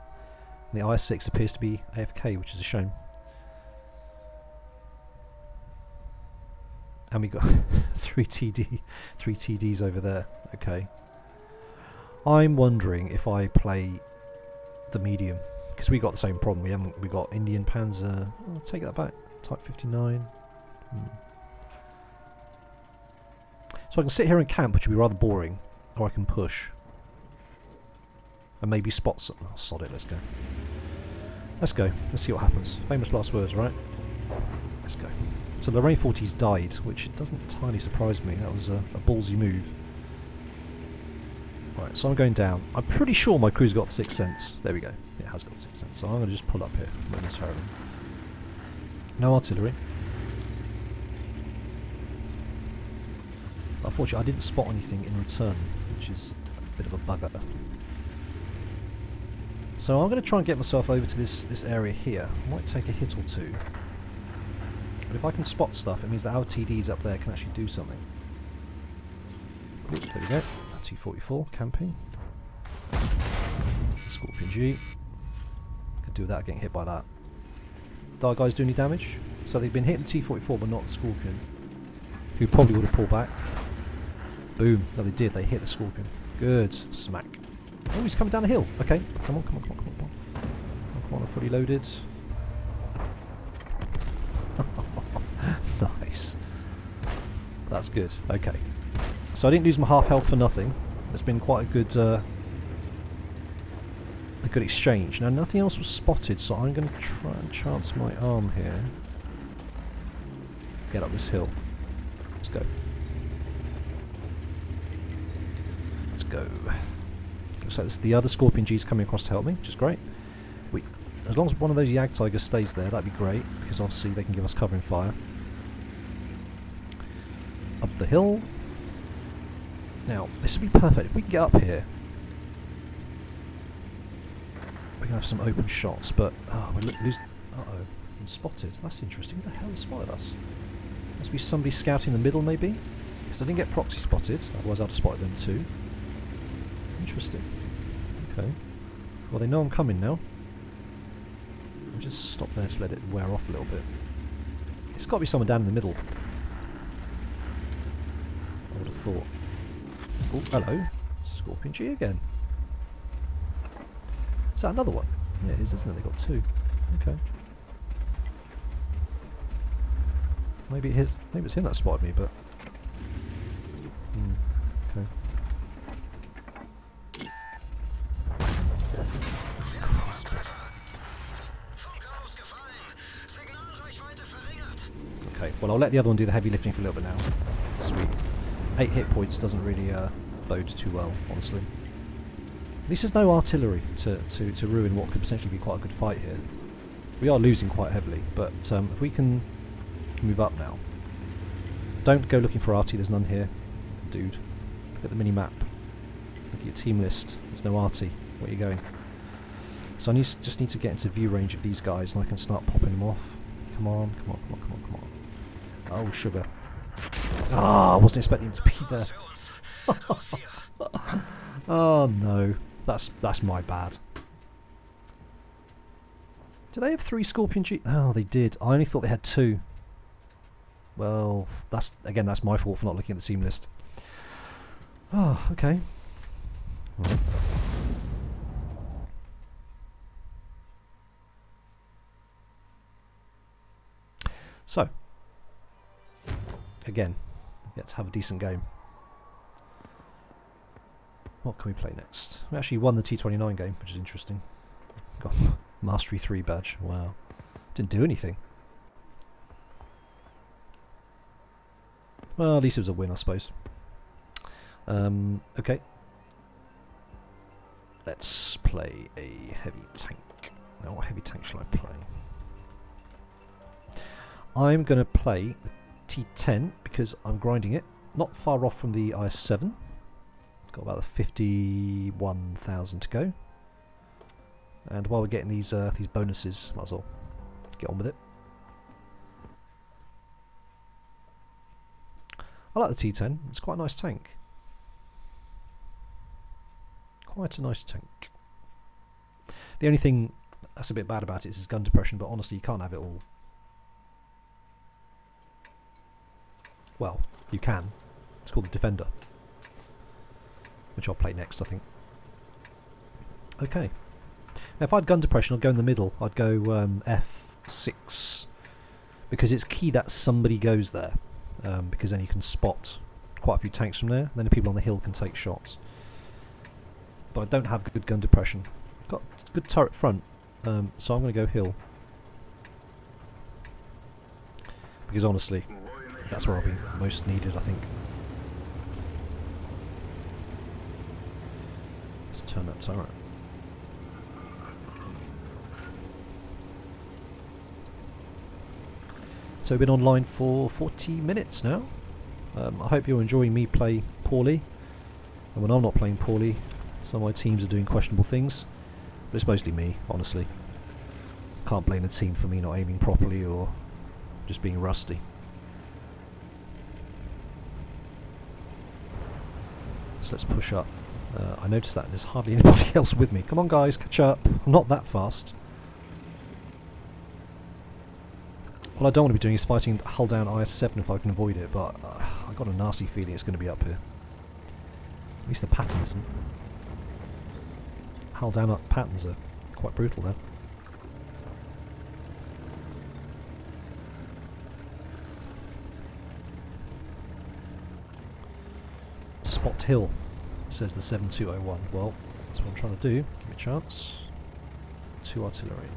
Speaker 1: And the IS-6 appears to be AFK, which is a shame. And we got 3 TDs over there. Okay. I'm wondering if I play the medium, because we got the same problem. We got Indian Panzer. I'll take that back. Type 59. So I can sit here and camp, which would be rather boring, or I can push and maybe spot some. Oh, sod it. Let's go. Let's go. Let's see what happens. Famous last words, right? Let's go. So Lorraine 40's died, which doesn't entirely surprise me. That was a ballsy move. Right, so I'm going down. I'm pretty sure my crew's got Sixth Sense. There we go. It has got Sixth Sense. So I'm going to just pull up here momentarily. No artillery. Unfortunately, I didn't spot anything in return, which is a bit of a bugger. So I'm going to try and get myself over to this area here. Might take a hit or two. But if I can spot stuff, it means that our TDs up there can actually do something. Oops, there we go. T44, camping. Scorpion G. Could do without getting hit by that. Do our guys do any damage? So they've been hitting the T44 but not the Scorpion, who probably would have pulled back. Boom. No, they did. They hit the Scorpion. Good. Smack. Oh, he's coming down the hill. Okay. Come on, come on, come on, come on, come on. Come on, I'm fully loaded. Nice. That's good. Okay. So I didn't lose my half health for nothing. It's been quite a good exchange. Now nothing else was spotted, so I'm going to try and chance my arm here. Get up this hill. Let's go. Let's go. Looks like this, the other Scorpion G's coming across to help me, which is great. As long as one of those Yag Tigers stays there, that'd be great, because obviously they can give us covering fire. Up the hill. Now, this would be perfect. If we can get up here, we can have some open shots, but we're losing. Uh-oh, been spotted. That's interesting. Who the hell has spotted us? Must be somebody scouting the middle, maybe? Because I didn't get proxy spotted, otherwise I'd have spotted them too. Interesting. Okay. Well, they know I'm coming now. I'll just stop there to let it wear off a little bit. It's got to be someone down in the middle. I would have thought. Oh, hello. Scorpion G again. Is that another one? Yeah, it is, isn't it? They've got two. Okay. Maybe it's him that spotted me, but... okay. Okay, well I'll let the other one do the heavy lifting for a little bit now. Sweet. 8 hit points doesn't really bode too well, honestly. At least there's no artillery to ruin what could potentially be quite a good fight here. We are losing quite heavily, but if we can move up now. Don't go looking for RT, there's none here, dude. Look at the mini-map. Look at your team list. There's no arty. Where are you going? So I just need to get into view range of these guys and I can start popping them off. Come on, come on, come on, come on, come on. Oh, sugar. Ah, I wasn't expecting to be there. Oh no. That's my bad. Do they have 3 Scorpion G? Oh, they did. I only thought they had 2. Well, that's my fault for not looking at the team list. Oh, okay. Right. So, again, let's have a decent game. What can we play next? We actually won the T29 game, which is interesting. Got Mastery 3 badge. Wow. Didn't do anything. Well, at least it was a win, I suppose. Okay. Let's play a heavy tank. Now, what heavy tank shall I play? I'm going to play the T10 because I'm grinding it. Not far off from the IS-7. Got about 51,000 to go. And while we're getting these bonuses, might as well get on with it. I like the T10. It's quite a nice tank. Quite a nice tank. The only thing that's a bit bad about it is its gun depression, but honestly you can't have it all. Well, you can. It's called the Defender, which I'll play next, I think. Okay. Now if I had gun depression, I'd go in the middle. I'd go F6, because it's key that somebody goes there, because then you can spot quite a few tanks from there, and then the people on the hill can take shots. But I don't have good gun depression. Got good turret front, so I'm going to go hill. Because honestly, that's where I'll be most needed, I think. Let's turn that turret. So we've been online for 40 minutes now. I hope you're enjoying me play poorly. And when I'm not playing poorly, some of my teams are doing questionable things. But it's mostly me, honestly. Can't blame the team for me not aiming properly or just being rusty. So let's push up. I noticed that there's hardly anybody else with me. Come on guys, catch up. I'm not that fast. What I don't want to be doing is fighting hull down IS-7 if I can avoid it, but I've got a nasty feeling it's going to be up here. At least the pattern isn't. Hull down up patterns are quite brutal there. Spot hill, says the 7201. Well, that's what I'm trying to do. Give me a chance. 2 artillery.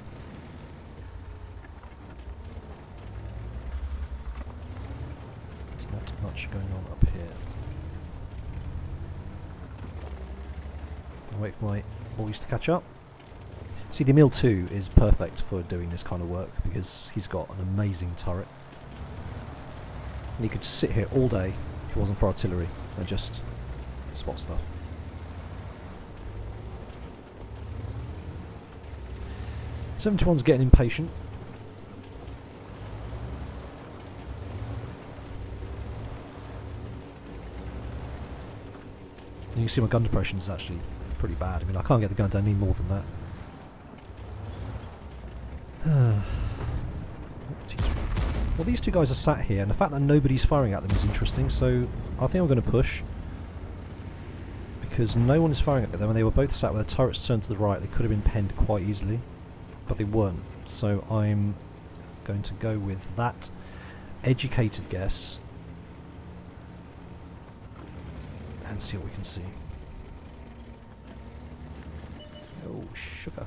Speaker 1: There's not much going on up here. I'll wait for my boys to catch up. See, the Emil 2 is perfect for doing this kind of work because he's got an amazing turret. And he could just sit here all day if it wasn't for artillery and just spot stuff. '71's getting impatient. And you can see my gun depression is actually pretty bad. I mean, I can't get the gun down any more than that. Well, these two guys are sat here, and the fact that nobody's firing at them is interesting, so I think I'm going to push. Because no one is firing at them, and they were both sat with their turrets turned to the right. They could have been penned quite easily, but they weren't. So I'm going to go with that educated guess and see what we can see. Oh, sugar.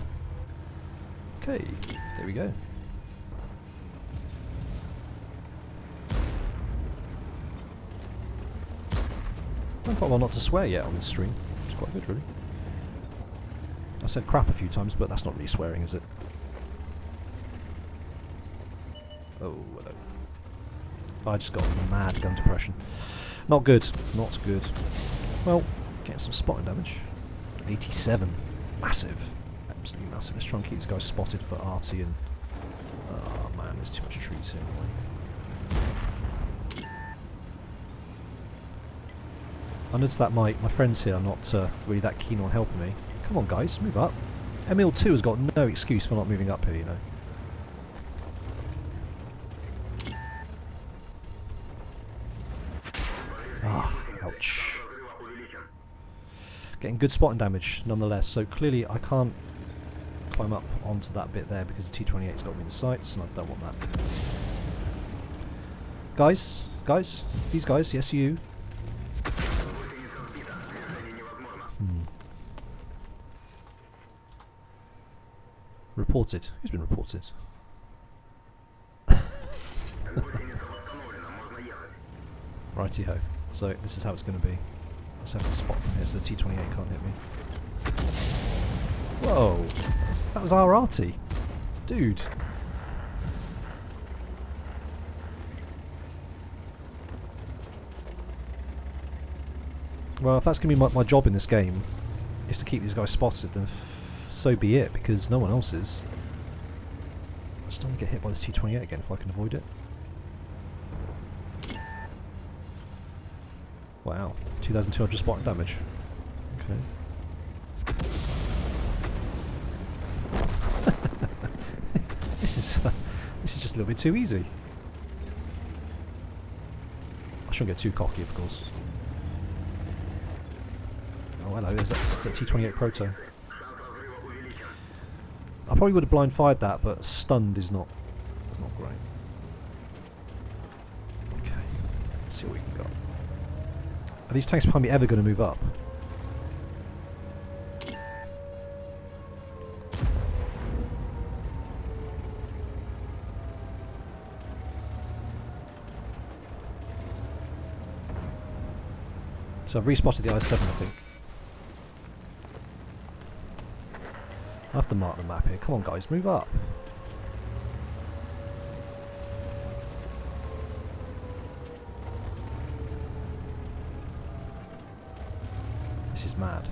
Speaker 1: Okay, there we go. I'm quite well not to swear yet on this stream. It's quite good, really. I said crap a few times, but that's not really swearing, is it? Oh, hello. I just got mad gun depression. Not good. Not good. Well, getting some spotting damage. 87. Massive. Absolutely massive. Let's try and keep this guy spotted for Artie and... Oh man, there's too much trees here. I noticed that my friends here are not really that keen on helping me. Come on guys, move up. Emil 2 has got no excuse for not moving up here, you know. Ah, ouch. Getting good spotting damage nonetheless, so clearly I can't climb up onto that bit there because the T-28's got me in the sights and I don't want that. Guys, these guys, yes you. Reported. Who's been reported? Righty-ho. So this is how it's going to be. Let's have a spot from here so the T-28 can't hit me. Whoa! That was our arty. Dude. Well, if that's going to be my job in this game, is to keep these guys spotted, then so be it, because no one else is. I just don't want to get hit by this T-28 again if I can avoid it. Wow, 2,200 spotting damage. Okay. This is just a little bit too easy. I shouldn't get too cocky, of course. Oh hello, there's that T-28 Proto. I probably would have blind fired that, but stunned is not great. Okay, let's see what we can got. Are these tanks behind me ever going to move up? So I've respotted the I-7, I think. I have to mark the map here. Come on guys, move up. This is mad.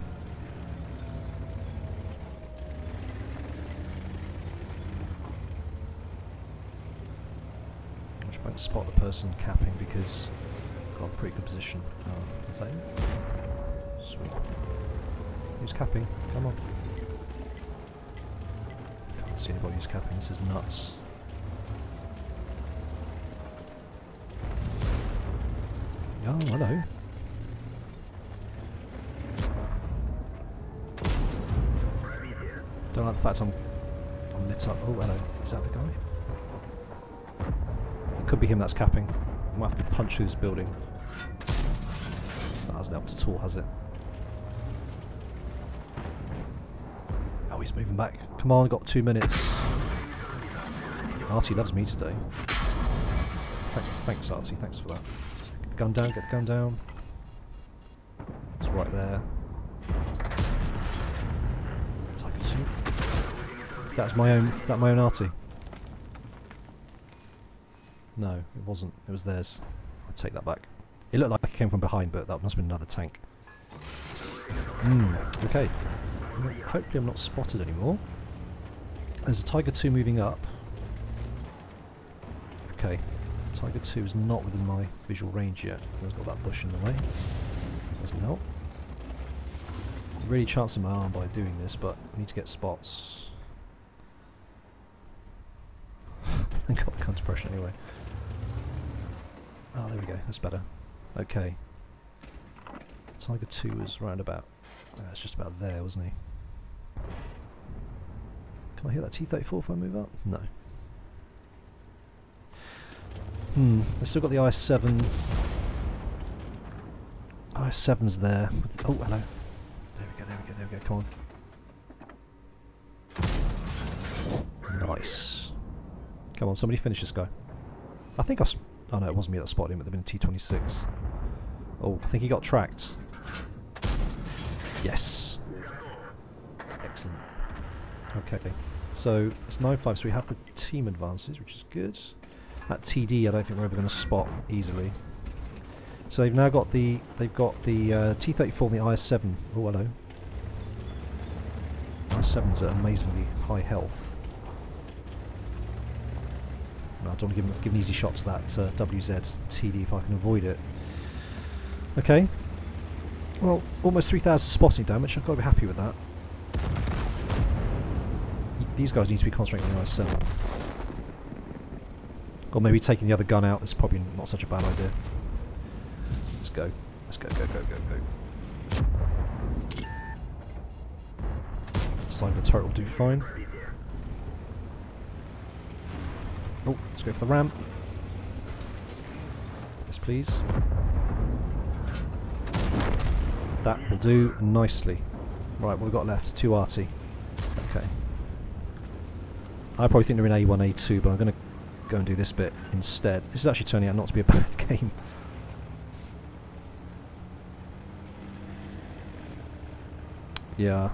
Speaker 1: I'm trying to spot the person capping because I've got a pretty good position. Is that him? Sweet. Who's capping? Come on. Can't see anybody who's capping. This is nuts. Oh, hello. Don't like the fact I'm lit up. Oh, hello. Is that the guy? It could be him that's capping. I might have to punch through this building. That hasn't helped at all, has it? Oh, he's moving back. Come on, got 2 minutes. Artie loves me today. Thanks, Artie. Thanks for that. Get the gun down. Get the gun down. It's right there. Tiger 2. That's my own. Is that my own Artie? No, it wasn't. It was theirs. I take that back. It looked like it came from behind, but that must have been another tank. Okay. Hopefully I'm not spotted anymore. There's a Tiger 2 moving up. Okay. Tiger 2 is not within my visual range yet. It's got that bush in the way. Doesn't help. Really chancing my arm by doing this, but I need to get spots. I got the counter pressure anyway. Oh, there we go. That's better. Okay. Tiger 2 was round about. It's just about there, wasn't he? Can I hit that T-34 if I move up? No. They've still got the I-7. I-7's there. Oh, hello. There we go, there we go, there we go. Come on. Nice. Come on, somebody finish this guy. I think oh no, it wasn't me that spotted him, it would have been T-26. Oh, I think he got tracked. Yes. Excellent. Okay, so it's 9-5, so we have the team advances, which is good. At TD, I don't think we're ever going to spot easily. So they've now got the T-34 and the IS-7. Oh, hello. IS-7's at amazingly high health. No, I don't want to give an easy shot to that WZ TD if I can avoid it. Okay. Well, almost 3,000 spotting damage. I've got to be happy with that. These guys need to be concentrating on the IS-7. Or maybe taking the other gun out is probably not such a bad idea. Let's go. Let's go, go, go, go, go. Side of the turret will do fine. Oh, let's go for the ramp. Yes, please. That will do nicely. Right, what we've got left? 2 RT. Okay. I probably think they're in A1, A2, but I'm going to go and do this bit instead. This is actually turning out not to be a bad game. Yeah.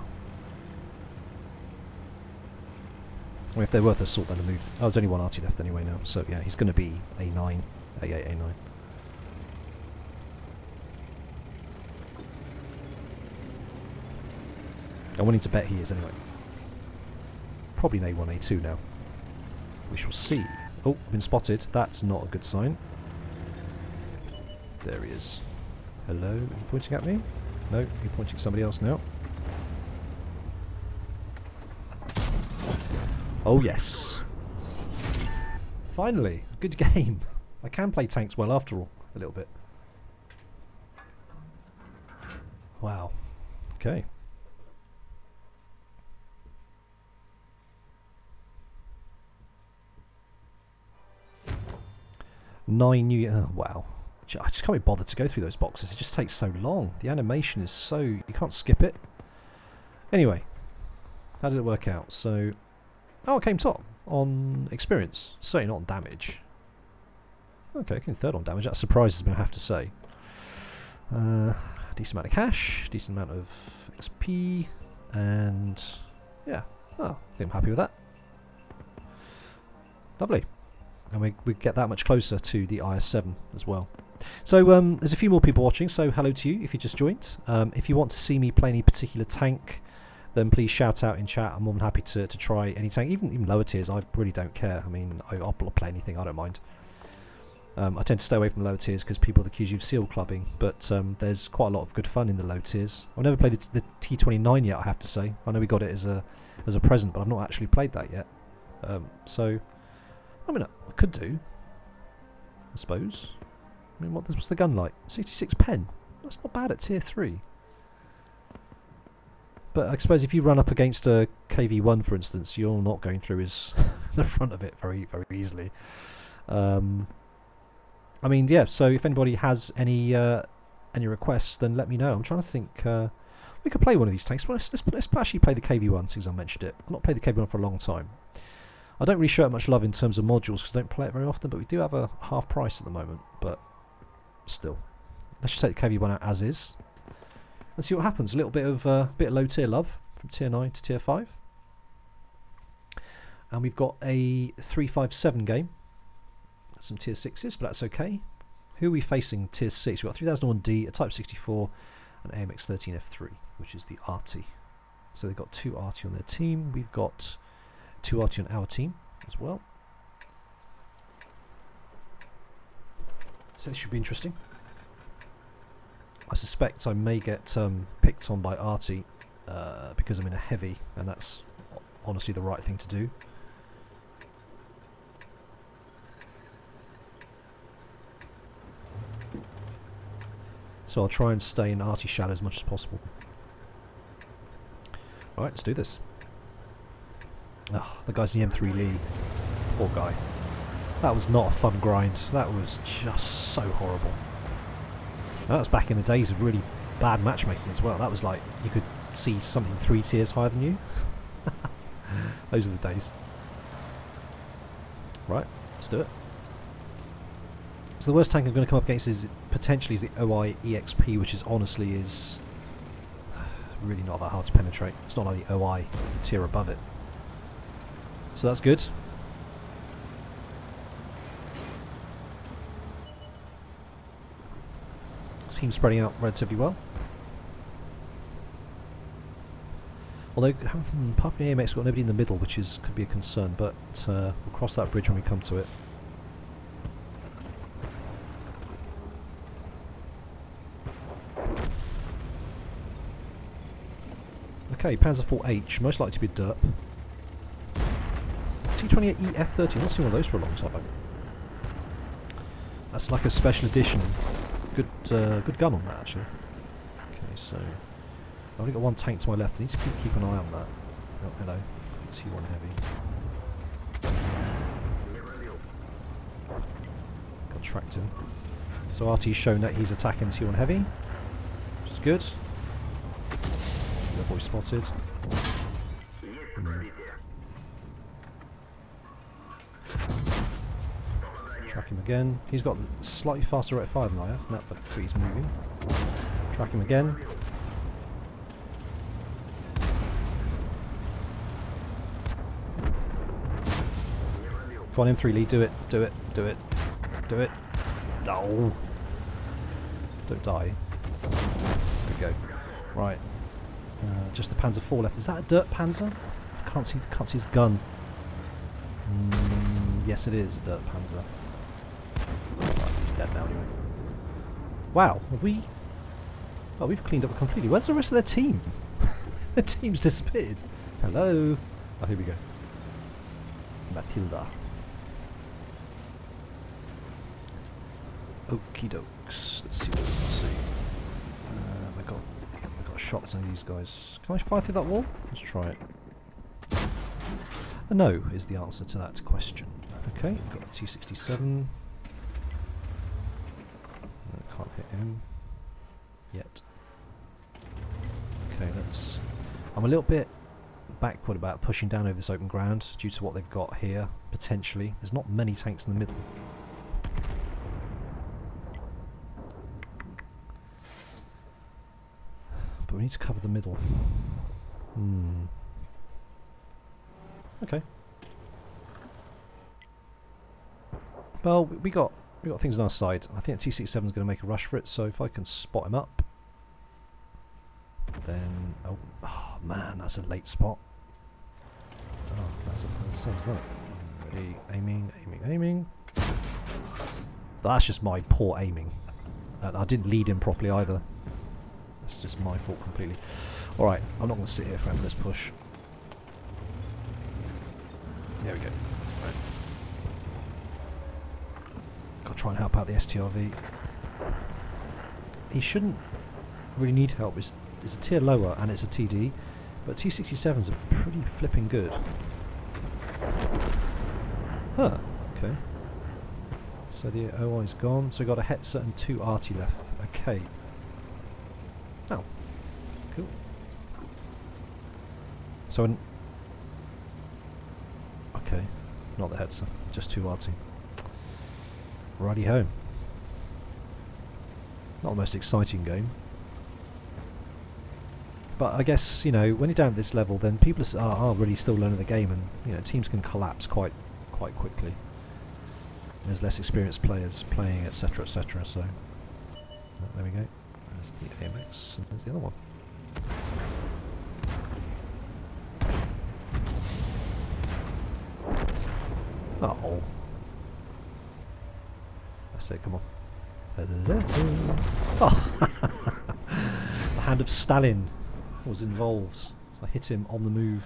Speaker 1: Well, if they're worth a salt, then they'll move. Oh, there's only 1 RT left anyway now, so yeah, he's going to be A9, A8, A9. I'm willing to bet he is anyway. Probably an A1, A2 now. We shall see. Oh, I've been spotted. That's not a good sign. There he is. Hello? Are you pointing at me? No, you're pointing at somebody else now. Oh yes. Finally, good game. I can play tanks well after all, a little bit. Wow. Okay. 9 new... wow. I just can't be bothered to go through those boxes. It just takes so long. The animation is so... you can't skip it. Anyway. How did it work out? So... oh, I came top on experience. Certainly not on damage. Okay, came third on damage. That surprises me, I have to say. Decent amount of cash. Decent amount of XP. And... yeah. Oh, I think I'm happy with that. Lovely. And we get that much closer to the IS-7 as well. So there's a few more people watching, so hello to you if you just joined. If you want to see me play any particular tank, then please shout out in chat. I'm more than happy to try any tank, even lower tiers. I really don't care. I mean, I'll play anything, I don't mind. I tend to stay away from lower tiers because people accuse you of seal clubbing, but there's quite a lot of good fun in the low tiers. I've never played the T29 yet, I have to say. I know we got it as a present, but I've not actually played that yet. So... I mean, I could do, I suppose. I mean, what's the gun like? 66 pen. That's not bad at tier 3. But I suppose if you run up against a KV1, for instance, you're not going through the front of it very, very easily. I mean, yeah. So if anybody has any requests, then let me know. I'm trying to think. We could play one of these tanks. Well, let's actually play the KV1 since I mentioned it. I've not played the KV1 for a long time. I don't really show it much love in terms of modules because I don't play it very often, but we do have a half price at the moment, but still. Let's just take the KV1 out as is. Let's see what happens. A little bit of low tier love from tier 9 to tier 5. And we've got a 357 game. Some tier 6s, but that's okay. Who are we facing tier 6? We've got 3001D, a Type 64, and AMX 13F3, which is the RT. So they've got 2 RT on their team. We've got 2 RT on our team as well. So this should be interesting. I suspect I may get picked on by RT because I'm in a heavy, and that's honestly the right thing to do. So I'll try and stay in RT shadow as much as possible. Alright, let's do this. Oh, the guy's in the M3 Lee. Poor guy. That was not a fun grind. That was just so horrible. And that was back in the days of really bad matchmaking as well. That was like, you could see something 3 tiers higher than you. Those are the days. Right, let's do it. So the worst tank I'm going to come up against is potentially the OI EXP, which is honestly is really not that hard to penetrate. It's not like the OI tier above it. So that's good. Seems spreading out relatively well. Although, apart from the AMX, got nobody in the middle, which could be a concern, but we'll cross that bridge when we come to it. Okay, Panzer IV-H, most likely to be a derp. T-28E F-30, I've not seen one of those for a long time. That's like a special edition. Good gun on that, actually. Okay, so I've only got one tank to my left. I need to keep an eye on that. Oh, hello. T1 heavy. Got tracked him. So RT's shown that he's attacking T1 heavy, which is good. The boy spotted. Track him again. He's got slightly faster rate of fire than I have, but he's moving. Track him again. Come on, M3 Lee, do it, do it, do it, do it. No! Don't die. There we go. Right. Just the Panzer IV left. Is that a dirt Panzer? I can't see his gun. Yes, it is a dirt Panzer. Right, he's dead now anyway. Wow, have we? Oh, we've cleaned up completely. Where's the rest of their team? Their team's disappeared. Hello. Oh, here we go. Matilda. Okie dokes. Let's see what we can see. I got shots on these guys. Can I fire through that wall? Let's try it. No is the answer to that question. Okay, we've got the T-67. Can't hit him yet. Okay, I'm a little bit backward about pushing down over this open ground due to what they've got here, potentially. There's not many tanks in the middle. But we need to cover the middle. Okay. Well, we got things on our side. I think T-67 is going to make a rush for it, so if I can spot him up, then oh man, that's a late spot. Oh, that's the same as that. Ready, aiming. That's just my poor aiming. I didn't lead him properly either. That's just my fault completely. Alright, I'm not going to sit here for this push. There we go. Right. Got to try and help out the STRV. He shouldn't really need help. It's a tier lower and it's a TD, but T-67s are pretty flipping good. Huh, okay. So the OI's gone, so we've got a Hetzer and 2 Arty left. Okay. Oh, cool. So okay, not the Hetzer, just 2 Arty. Righty home. Not the most exciting game. But I guess, you know, when you're down at this level, then people are really still learning the game, and you know, teams can collapse quite quickly. There's less experienced players playing, etc., etc. So there we go. There's the AMX, and there's the other one. Oh, that's it. Come on. Hello. Oh. The hand of Stalin was involved. I hit him on the move.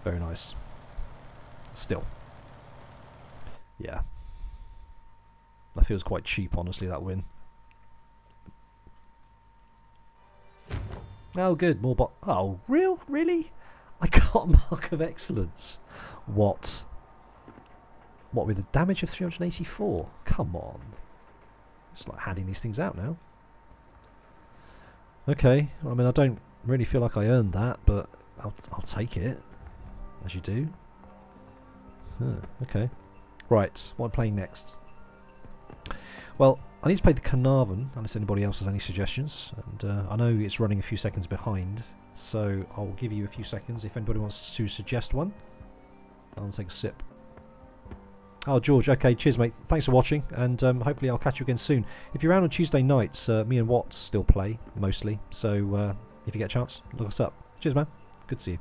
Speaker 1: Very nice. Still. Yeah. That feels quite cheap, honestly, that win. Oh, good. More bot. Oh, really? I got a mark of excellence. What? What, with a damage of 384? Come on. It's like handing these things out now. Okay, I mean, I don't really feel like I earned that, but I'll take it, as you do. Okay. Right, what am I playing next? Well, I need to play the Carnarvon, unless anybody else has any suggestions, and I know it's running a few seconds behind, so I'll give you a few seconds if anybody wants to suggest one. I'll take a sip. Oh, George, okay, cheers, mate. Thanks for watching, and hopefully I'll catch you again soon. If you're around on Tuesday nights, me and WoT still play, mostly, so if you get a chance, look us up. Cheers, man. Good to see you.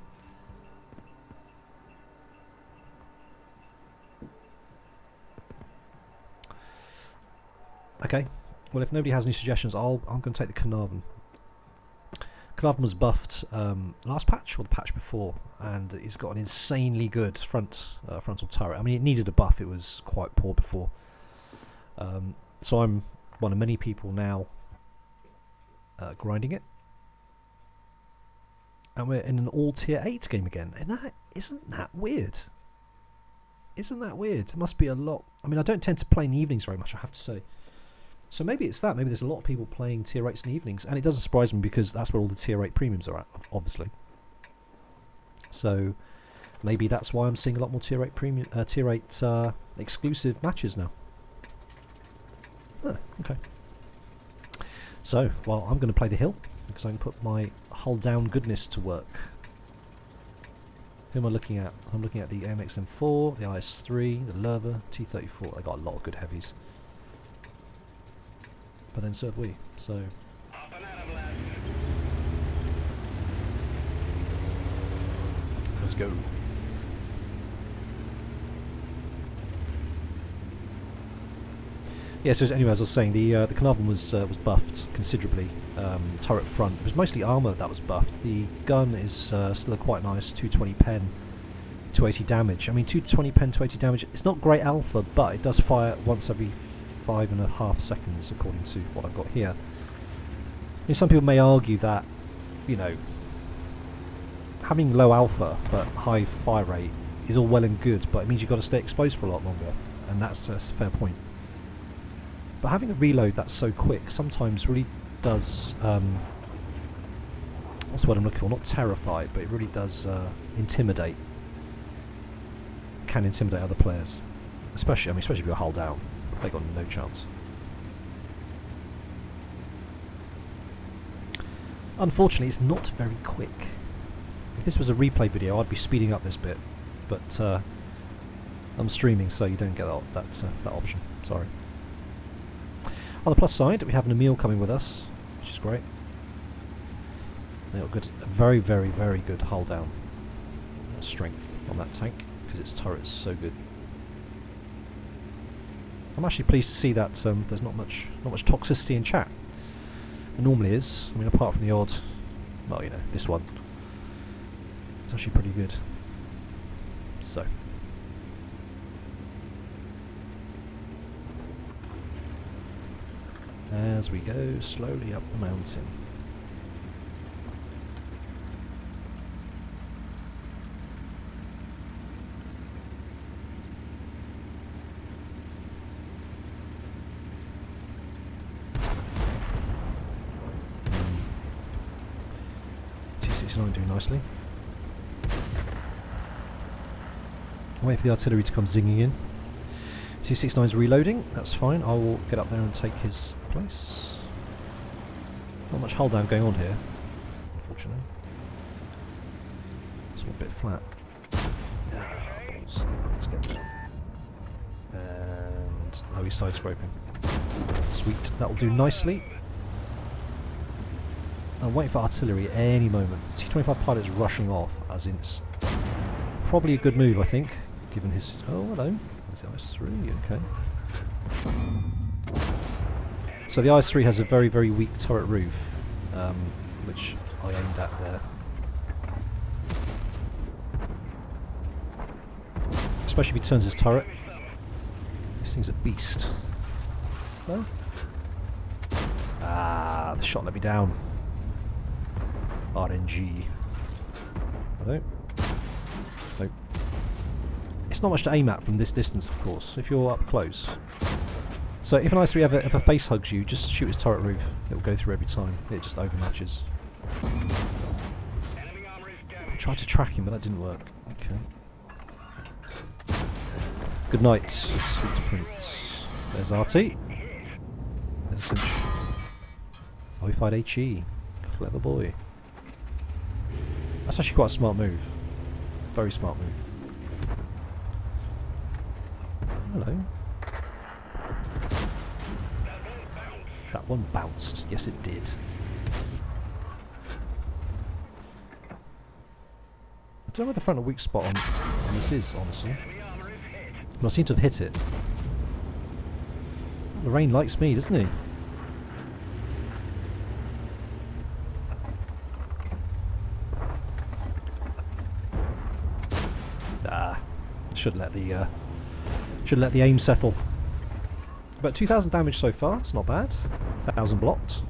Speaker 1: Okay, well, if nobody has any suggestions, I'm going to take the Carnarvon. Carnarvon was buffed last patch or the patch before, and it's got an insanely good frontal turret. I mean, it needed a buff; it was quite poor before. So I'm one of many people now grinding it, and we're in an all tier 8 game again. And isn't that weird? Isn't that weird? There must be a lot. I mean, I don't tend to play in the evenings very much, I have to say. So maybe it's that. Maybe there's a lot of people playing tier 8s in the evenings, and it doesn't surprise me because that's where all the tier 8 premiums are at, obviously. So maybe that's why I'm seeing a lot more tier 8 premium, tier 8 exclusive matches now. Okay. So, well, I'm going to play the hill because I can put my hull down goodness to work. Who am I looking at? I'm looking at the AMX M4, the IS-3, the Lerva, T-34. I got a lot of good heavies. But then so have we, so... Let's go. Yeah, so anyway, as I was saying, the Carnarvon was buffed considerably. Turret front, it was mostly armour that was buffed. The gun is still a quite nice 220 pen, 280 damage. I mean, 220 pen, 280 damage, it's not great alpha, but it does fire once every 5.5 seconds, according to what I've got here. I mean, some people may argue that, you know, having low alpha but high fire rate is all well and good, but it means you've got to stay exposed for a lot longer, and that's a fair point. But having a reload that's so quick sometimes really does, what's the word I'm looking for, not terrify, but it really does intimidate, can intimidate other players, especially if you're hull down. They got no chance. Unfortunately, it's not very quick. If this was a replay video, I'd be speeding up this bit, but I'm streaming, so you don't get that option. Sorry. On the plus side, we have an Emil coming with us, which is great. They got good, very, very, very good hull down strength on that tank because its turret is so good. I'm actually pleased to see that there's not much toxicity in chat. There normally is. I mean, apart from the odd, well, you know, this one. It's actually pretty good. So. As we go slowly up the mountain. T69 doing nicely. Wait for the artillery to come zinging in. T69's reloading, that's fine. I will get up there and take his place. Not much hull down going on here, unfortunately. It's all a bit flat. Balls. Let's get down. And oh, he's side scraping. Sweet, that'll do nicely. I'm waiting for artillery at any moment. The T-25 pilot's rushing off, as in it's probably a good move, I think, given his... Oh, hello. There's the IS-3, okay. So the IS-3 has a very, very weak turret roof, which I aimed at there. Especially if he turns his turret. This thing's a beast. No? Ah, the shot let me down. RNG. Hello? Nope. It's not much to aim at from this distance, of course, if you're up close. So if an IS-3 ever face hugs you, just shoot his turret roof. It will go through every time. It just overmatches. I tried to track him, but that didn't work. Okay. Good night, sweet prince. There's RT. There's a cinch. Oh, he fired HE. Clever boy. That's actually quite a smart move. Very smart move. Hello. That one bounced. Yes, it did. I don't know where the front and weak spot on this is, honestly. But I seem to have hit it. Lorraine likes me, doesn't he? Ah, should let the aim settle. About 2,000 damage so far. It's not bad. 1,000 blocked.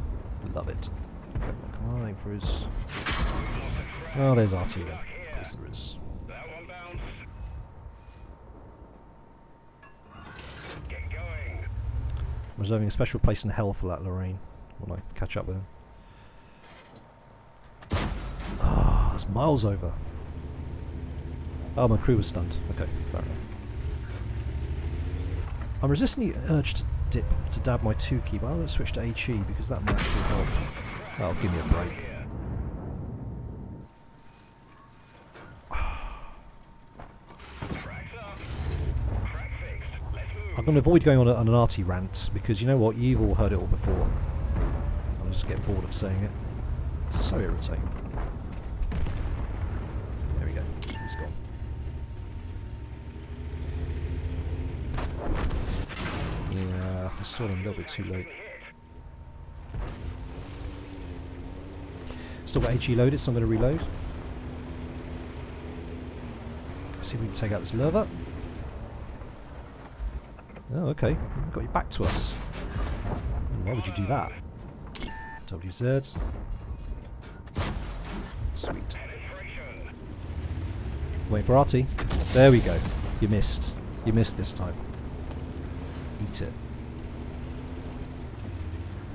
Speaker 1: Love it. Okay, come on, aim for his. Oh, there's RT then. Of course there is. I'm reserving a special place in hell for that Lorraine when I catch up with him. Ah, it's miles over. Oh, my crew was stunned. Okay, fair enough. I'm resisting the urge to dab my 2 key, but I'm going to switch to HE because that might actually help. That'll give me a break. I'm going to avoid going on an RT rant because you know what, you've all heard it all before. I'm just getting bored of saying it. It's so irritating. There we go. It's gone. Yeah, I saw them a little bit too late. Still got HE loaded, so I'm going to reload. See if we can take out this lurver. Oh, okay. Got you back to us. Why would you do that? WZ. Sweet. Wait for RT. There we go. You missed. You missed this time. Eat it.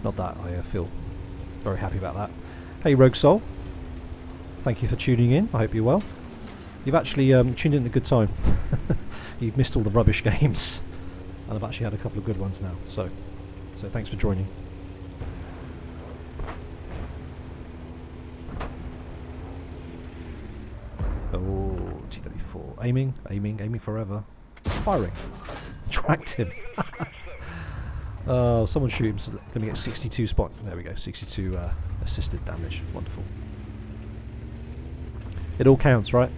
Speaker 1: Not that, I feel very happy about that. Hey Rogue Soul. Thank you for tuning in. I hope you're well. You've actually tuned in at a good time. You've missed all the rubbish games. And I've actually had a couple of good ones now. So thanks for joining. Oh, T-34. Aiming forever. Firing. Tracked him. Oh, someone shoot him. So let me get 62 spot. There we go. 62 assisted damage. Wonderful. It all counts, right?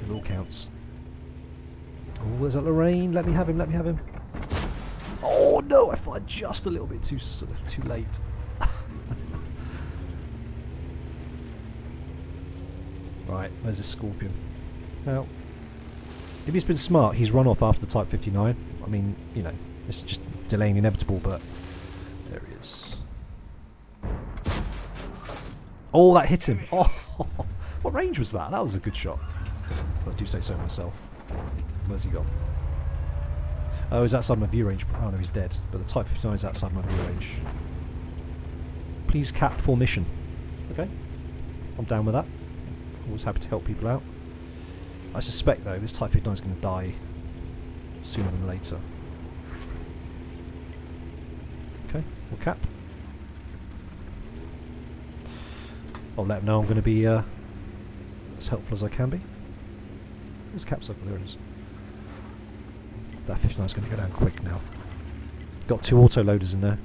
Speaker 1: It all counts. Oh, there's that Lorraine. Let me have him. Let me have him. Oh no! I fired just a little bit too late. Right, where's this Scorpion? Now, if he's been smart, he's run off after the Type 59. I mean, you know, it's just delaying the inevitable, but there he is. Oh, that hit him! Oh, what range was that? That was a good shot. If I do say so myself. Where's he gone? Oh, he's outside my view range. Oh no, he's dead. But the Type 59 is outside my view range. Please cap for mission. Okay, I'm down with that. Always happy to help people out. I suspect though this Type 59 is going to die sooner than later. Okay, we'll cap. I'll let them know I'm going to be as helpful as I can be. There's caps over there. It is. That 59 is going to go down quick now. Got 2 auto loaders in there.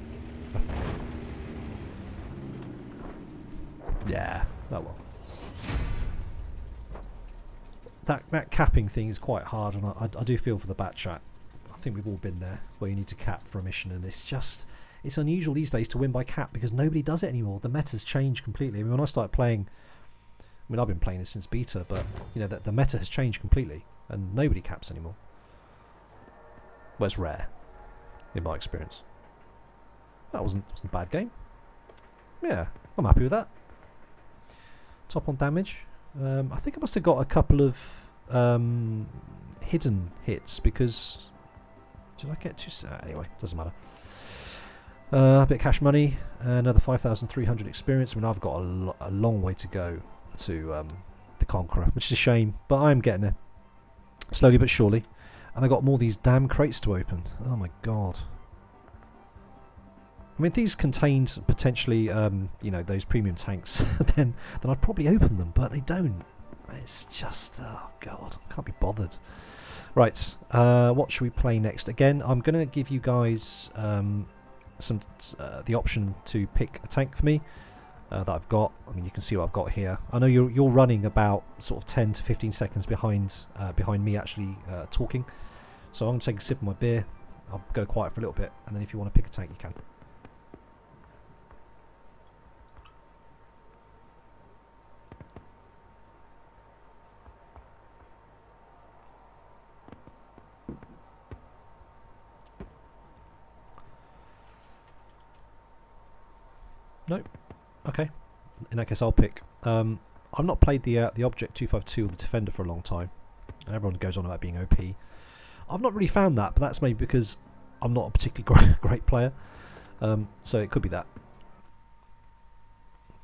Speaker 1: Yeah, that one. That capping thing is quite hard, and I do feel for the bat chat. I think we've all been there, where you need to cap for a mission, and it's unusual these days to win by cap because nobody does it anymore. The meta's changed completely. I mean, when I started playing, I mean, I've been playing this since beta, but you know, the meta has changed completely, and nobody caps anymore. Well, it's rare, in my experience. That wasn't a bad game. Yeah, I'm happy with that. Top on damage. I think I must have got a couple of hidden hits because did I get 2? Anyway, doesn't matter. A bit of cash money, another 5,300 experience. I mean, I've got a long way to go to the Conqueror, which is a shame, but I'm getting there slowly but surely. And I got more of these damn crates to open. Oh my god. I mean, if these contained potentially, you know, those premium tanks, then I'd probably open them, but they don't. It's just, oh god, can't be bothered. Right, what should we play next? Again, I'm going to give you guys the option to pick a tank for me that I've got. I mean, you can see what I've got here. I know you're running about sort of 10 to 15 seconds behind me actually talking. So I'm going to take a sip of my beer. I'll go quiet for a little bit, and then if you want to pick a tank, you can. No? Okay. In that case, I'll pick. I've not played the Object 252 or the Defender for a long time, and everyone goes on about being OP. I've not really found that, but that's maybe because I'm not a particularly great player, so it could be that.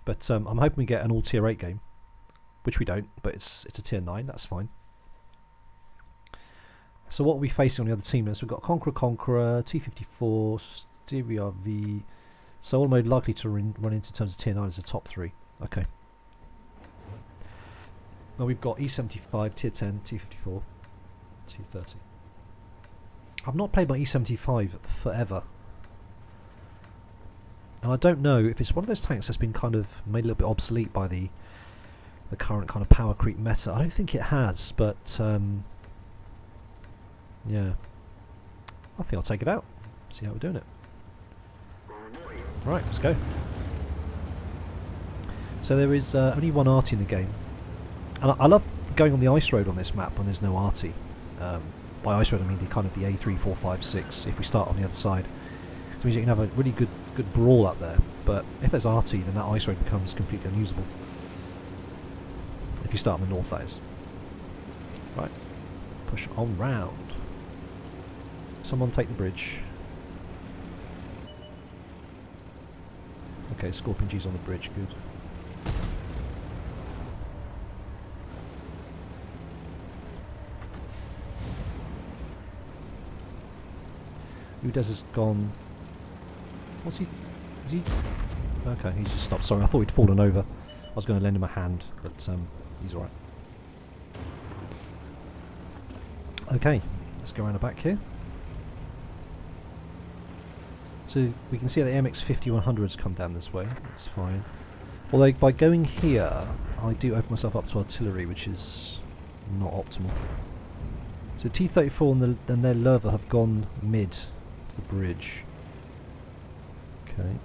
Speaker 1: But I'm hoping we get an all tier 8 game, which we don't, but it's a tier 9, that's fine. So what are we facing on the other team list? We've got Conqueror, T-54, Styria V. So all I'm likely to run into in terms of tier 9 is the top 3. Okay. Now we've got E75, tier 10, T-54, T-30. I've not played my E75 forever. And I don't know if it's one of those tanks that's been kind of made a little bit obsolete by the current kind of power creep meta. I don't think it has, but yeah. I think I'll take it out. See how we're doing it. Right, let's go. So there is only one arty in the game, and I love going on the ice road on this map when there's no arty. By ice road I mean the kind of the A3, 4, 5, 6. If we start on the other side, it means you can have a really good brawl up there. But if there's arty, then that ice road becomes completely unusable. If you start on the north, that is. Right, push on round. Someone take the bridge. Okay, Scorpion G's on the bridge, good. Udez has gone. What's he? Is he? Okay, he's just stopped. Sorry, I thought he'd fallen over. I was going to lend him a hand, but he's alright. Okay, let's go around the back here. So we can see that the MX 5100's come down this way, that's fine. Although by going here, I do open myself up to artillery, which is not optimal. So T-34 and their Lerva have gone mid to the bridge. Okay.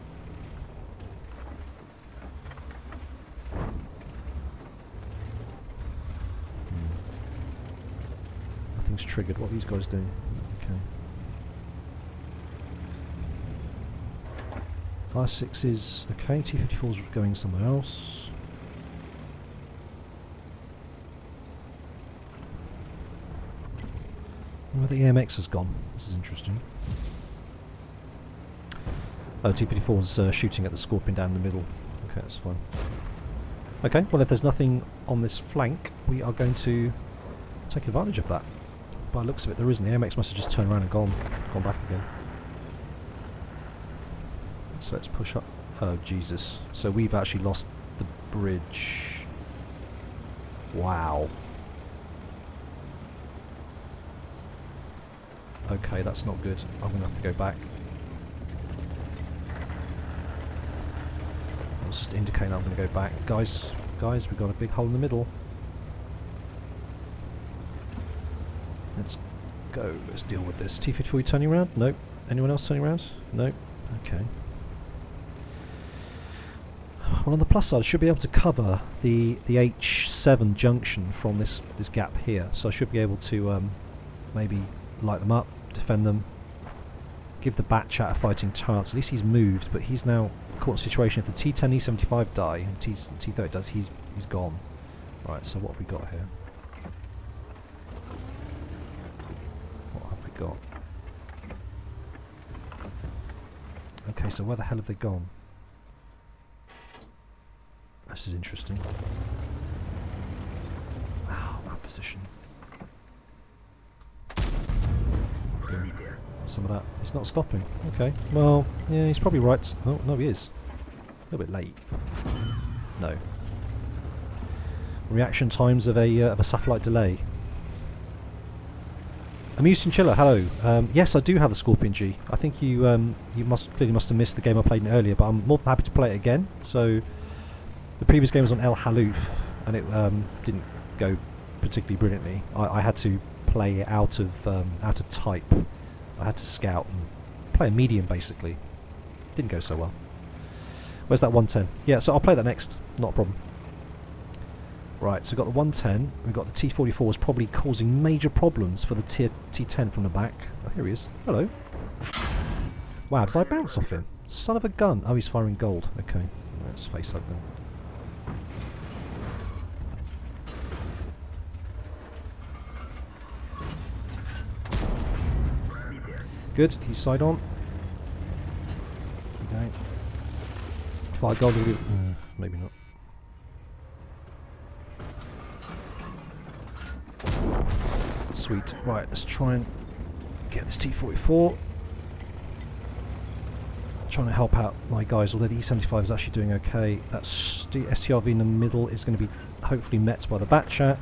Speaker 1: Nothing's triggered. What are these guys doing? Okay. 5-6 is okay, T-54's going somewhere else. Where the EMX has gone. This is interesting. Oh, T-54's shooting at the Scorpion down the middle. Okay, that's fine. Okay, well if there's nothing on this flank, we are going to take advantage of that. By the looks of it, there isn't. The EMX must have just turned around and gone back again. So let's push up. Oh Jesus! So we've actually lost the bridge. Wow. Okay, that's not good. I'm gonna have to go back. I'll just indicate I'm gonna go back. Guys, we've got a big hole in the middle. Let's go. Let's deal with this. T-54 turning around? Nope. Anyone else turning around? Nope. Okay. Well, on the plus side, I should be able to cover the H7 junction from this gap here, so I should be able to maybe light them up, defend them, give the bat chat a fighting chance. At least he's moved, but he's now caught in a situation. If the T10, E75 die, and T30 does, he's gone. Right. So what have we got here? What have we got? Okay, so where the hell have they gone? This is interesting. Wow, that position. Okay. Some of that. He's not stopping. Okay. Well, yeah, he's probably right. Oh, no, he is. A little bit late. No. Reaction times of a satellite delay. Amused Chiller, hello. Yes, I do have the Scorpion G. I think you clearly must have missed the game I played in earlier, but I'm more than happy to play it again. So the previous game was on El Halouf, and it didn't go particularly brilliantly. I had to play it out of type. I had to scout and play a medium basically. Didn't go so well. Where's that 110? Yeah, so I'll play that next. Not a problem. Right, so we've got the 110, we've got the T44 is probably causing major problems for the T10 from the back. Oh, here he is. Hello. Wow, did I bounce off him? Son of a gun. Oh, he's firing gold. Okay, let's face up then. Good, he's side on. Okay. Fire gold, maybe not. Sweet. Right, let's try and get this T44. Trying to help out my guys, although the E75 is actually doing okay. That STRV in the middle is going to be hopefully met by the bat chat.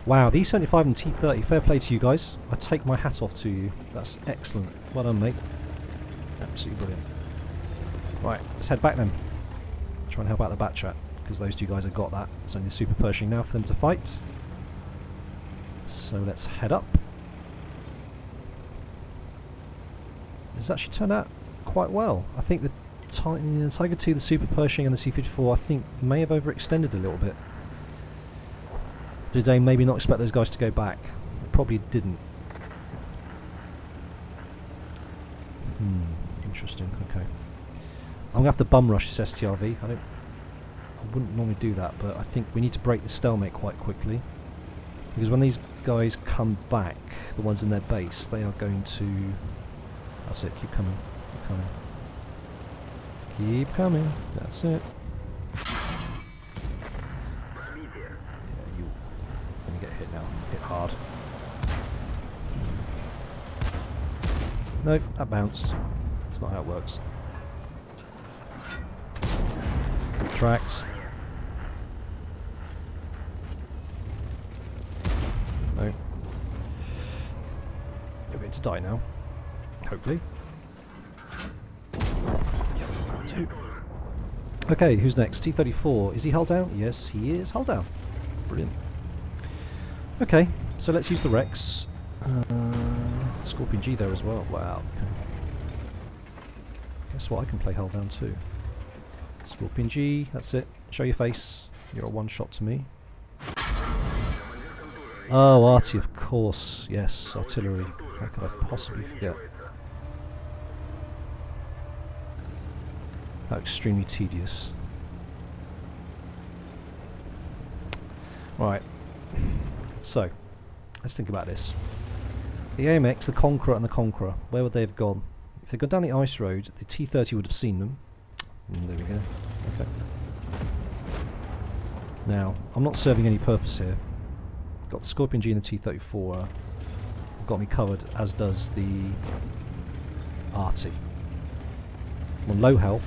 Speaker 1: Wow, the E75 and T30, fair play to you guys. I take my hat off to you. That's excellent. Well done, mate. Absolutely brilliant. Right, let's head back then. Try and help out the bat chat, because those two guys have got that. It's only the Super Pershing now for them to fight. So let's head up. It's actually turned out quite well. I think the Tiger 2, the Super Pershing and the C-54 I think may have overextended a little bit. Did they maybe not expect those guys to go back? They probably didn't. Interesting, okay. I'm going to have to bum rush this STRV. I wouldn't normally do that, but I think we need to break the stalemate quite quickly. Because when these guys come back, the ones in their base, they are going to... That's it, keep coming, keep coming. Keep coming, that's it. Yeah, you're going to get hit now, hit hard. Nope, that bounced. That's not how it works. Retract. No. You're going to die now. Hopefully. Yep, okay, who's next? T-34. Is he hull down? Yes, he is hull down. Brilliant. Okay, so let's use the Rex. Scorpion G there as well. Wow. Okay. Guess what? I can play hull down too. Scorpion G, that's it. Show your face. You're a one shot to me. Oh, arty, of course. Yes, artillery. How could I possibly forget? How extremely tedious. Right. So, let's think about this. The AMX, the Conqueror and the Conqueror, where would they have gone? If they'd gone down the ice road, the T-30 would have seen them. There we go. Okay. Now, I'm not serving any purpose here. Got the Scorpion G and the T-34 got me covered, as does the Arty. I'm on low health.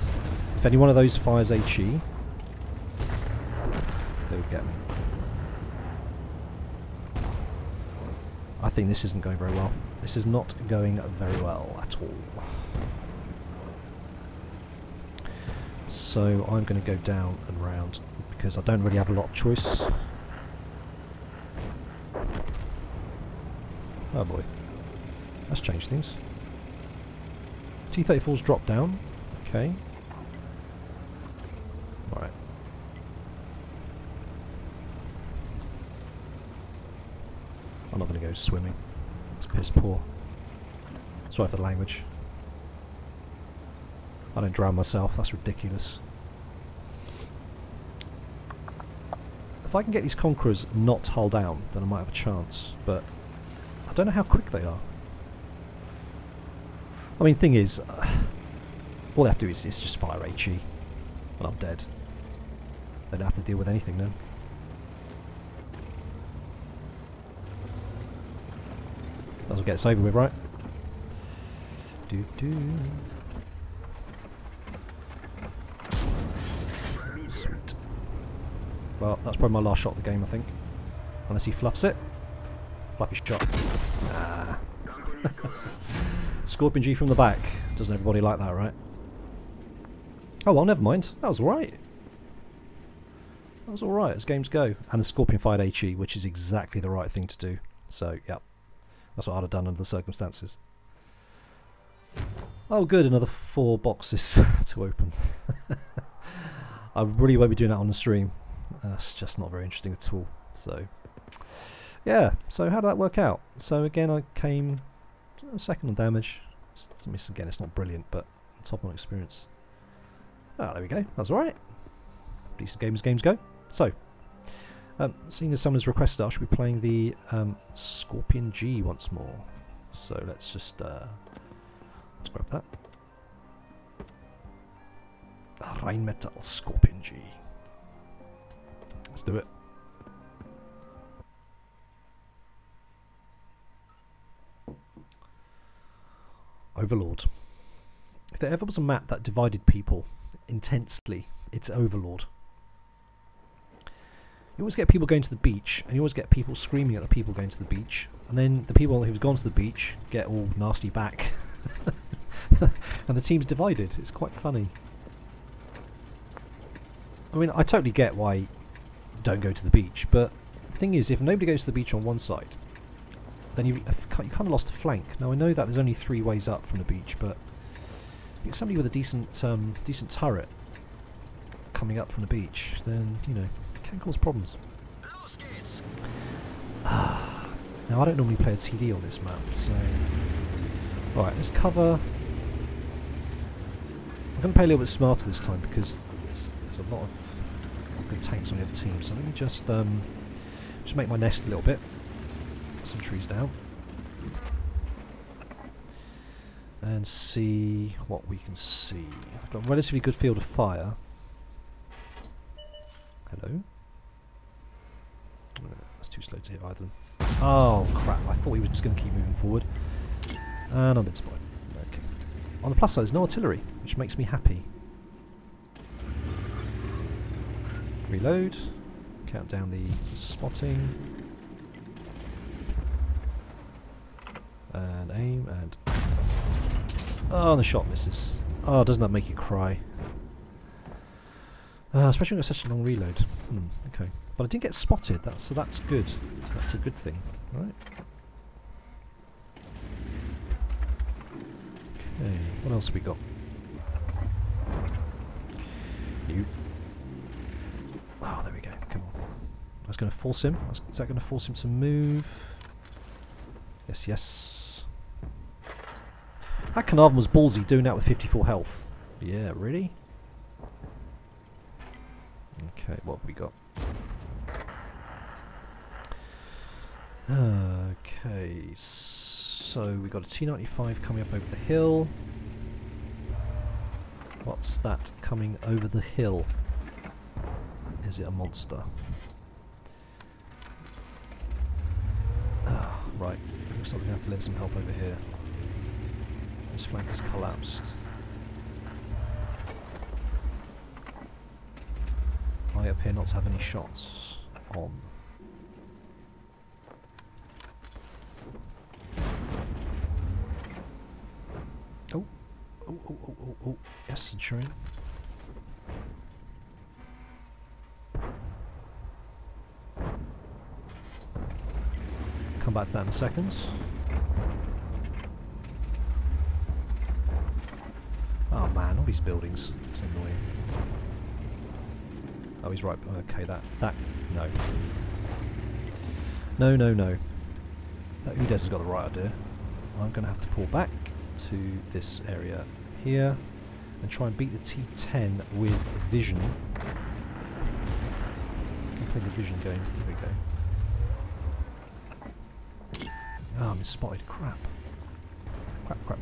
Speaker 1: If any one of those fires HE, they would get me. I think this isn't going very well. This is not going very well at all. So I'm going to go down and round because I don't really have a lot of choice. Oh boy, that's changed things. T-34's dropped down. Okay. Alright. I'm not going to go swimming. It's piss poor. Sorry for the language. I don't drown myself, that's ridiculous. If I can get these Conquerors not hull down, then I might have a chance, but I don't know how quick they are. I mean, thing is, all they have to do is just fire HE, and I'm dead. They don't have to deal with anything then. That's what gets over with, right? Sweet. Well, that's probably my last shot of the game, I think. Unless he fluffs it. Fluffy shot. Nah. Scorpion G from the back. Doesn't everybody like that, right? Oh well, never mind. That was alright. That was alright as games go. And the Scorpion fired HE, which is exactly the right thing to do. So, yep. That's what I'd have done under the circumstances. Oh good, another 4 boxes to open. I really won't be doing that on the stream. It's just not very interesting at all. So, yeah. So how did that work out? So again, I came second on damage. Again, it's not brilliant, but top on experience. Ah, there we go. That's alright. Decent game as games go. So, seeing as someone's requested, I should be playing the Scorpion G once more. So let's just let's grab that. Rheinmetall Scorpion G. Let's do it. Overlord. If there ever was a map that divided people intensely, it's Overlord. You always get people going to the beach, and you always get people screaming at the people going to the beach, and then the people who've gone to the beach get all nasty back. And the team's divided. It's quite funny. I mean, I totally get why you don't go to the beach, but the thing is, if nobody goes to the beach on one side, then you kind of lost a flank. Now I know that there's only 3 ways up from the beach, but if you're somebody with a decent turret coming up from the beach, then you know it can cause problems. Now I don't normally play a TD on this map, so alright, let's cover. I'm going to play a little bit smarter this time because there's a lot of good tanks on the other team. So let me just make my nest a little bit. Some trees down and see what we can see. I've got a relatively good field of fire. Hello. That's too slow to hit either. Oh crap, I thought he was just going to keep moving forward and I'm a bit spoiled. Okay. On the plus side there's no artillery, which makes me happy. Reload, count down the spotting. And aim, and oh, the shot misses. Oh, doesn't that make you cry? Especially when it's such a long reload. Okay, but I didn't get spotted. So that's good. That's a good thing, right? Okay, what else have we got? You. Oh, there we go. Come on. I was going to force him. Is that going to force him to move? Yes, yes. That Carnarvon was ballsy doing that with 54 health. Yeah, really? Okay, what have we got? Okay, so we got a T-95 coming up over the hill. What's that coming over the hill? Is it a monster? Ah, right. Looks like we have to let some help over here. This flank has collapsed. I appear not to have any shots on. Oh, oh, yes, Centurion. Come back to that in a second. Oh man, all these buildings. It's annoying. Oh, he's right. Okay, that. No. No. That Udes has got the right idea. I'm going to have to pull back to this area here and try and beat the T10 with vision. I'm playing the vision game. Here we go. Oh, I'm spotted. Crap. Crap.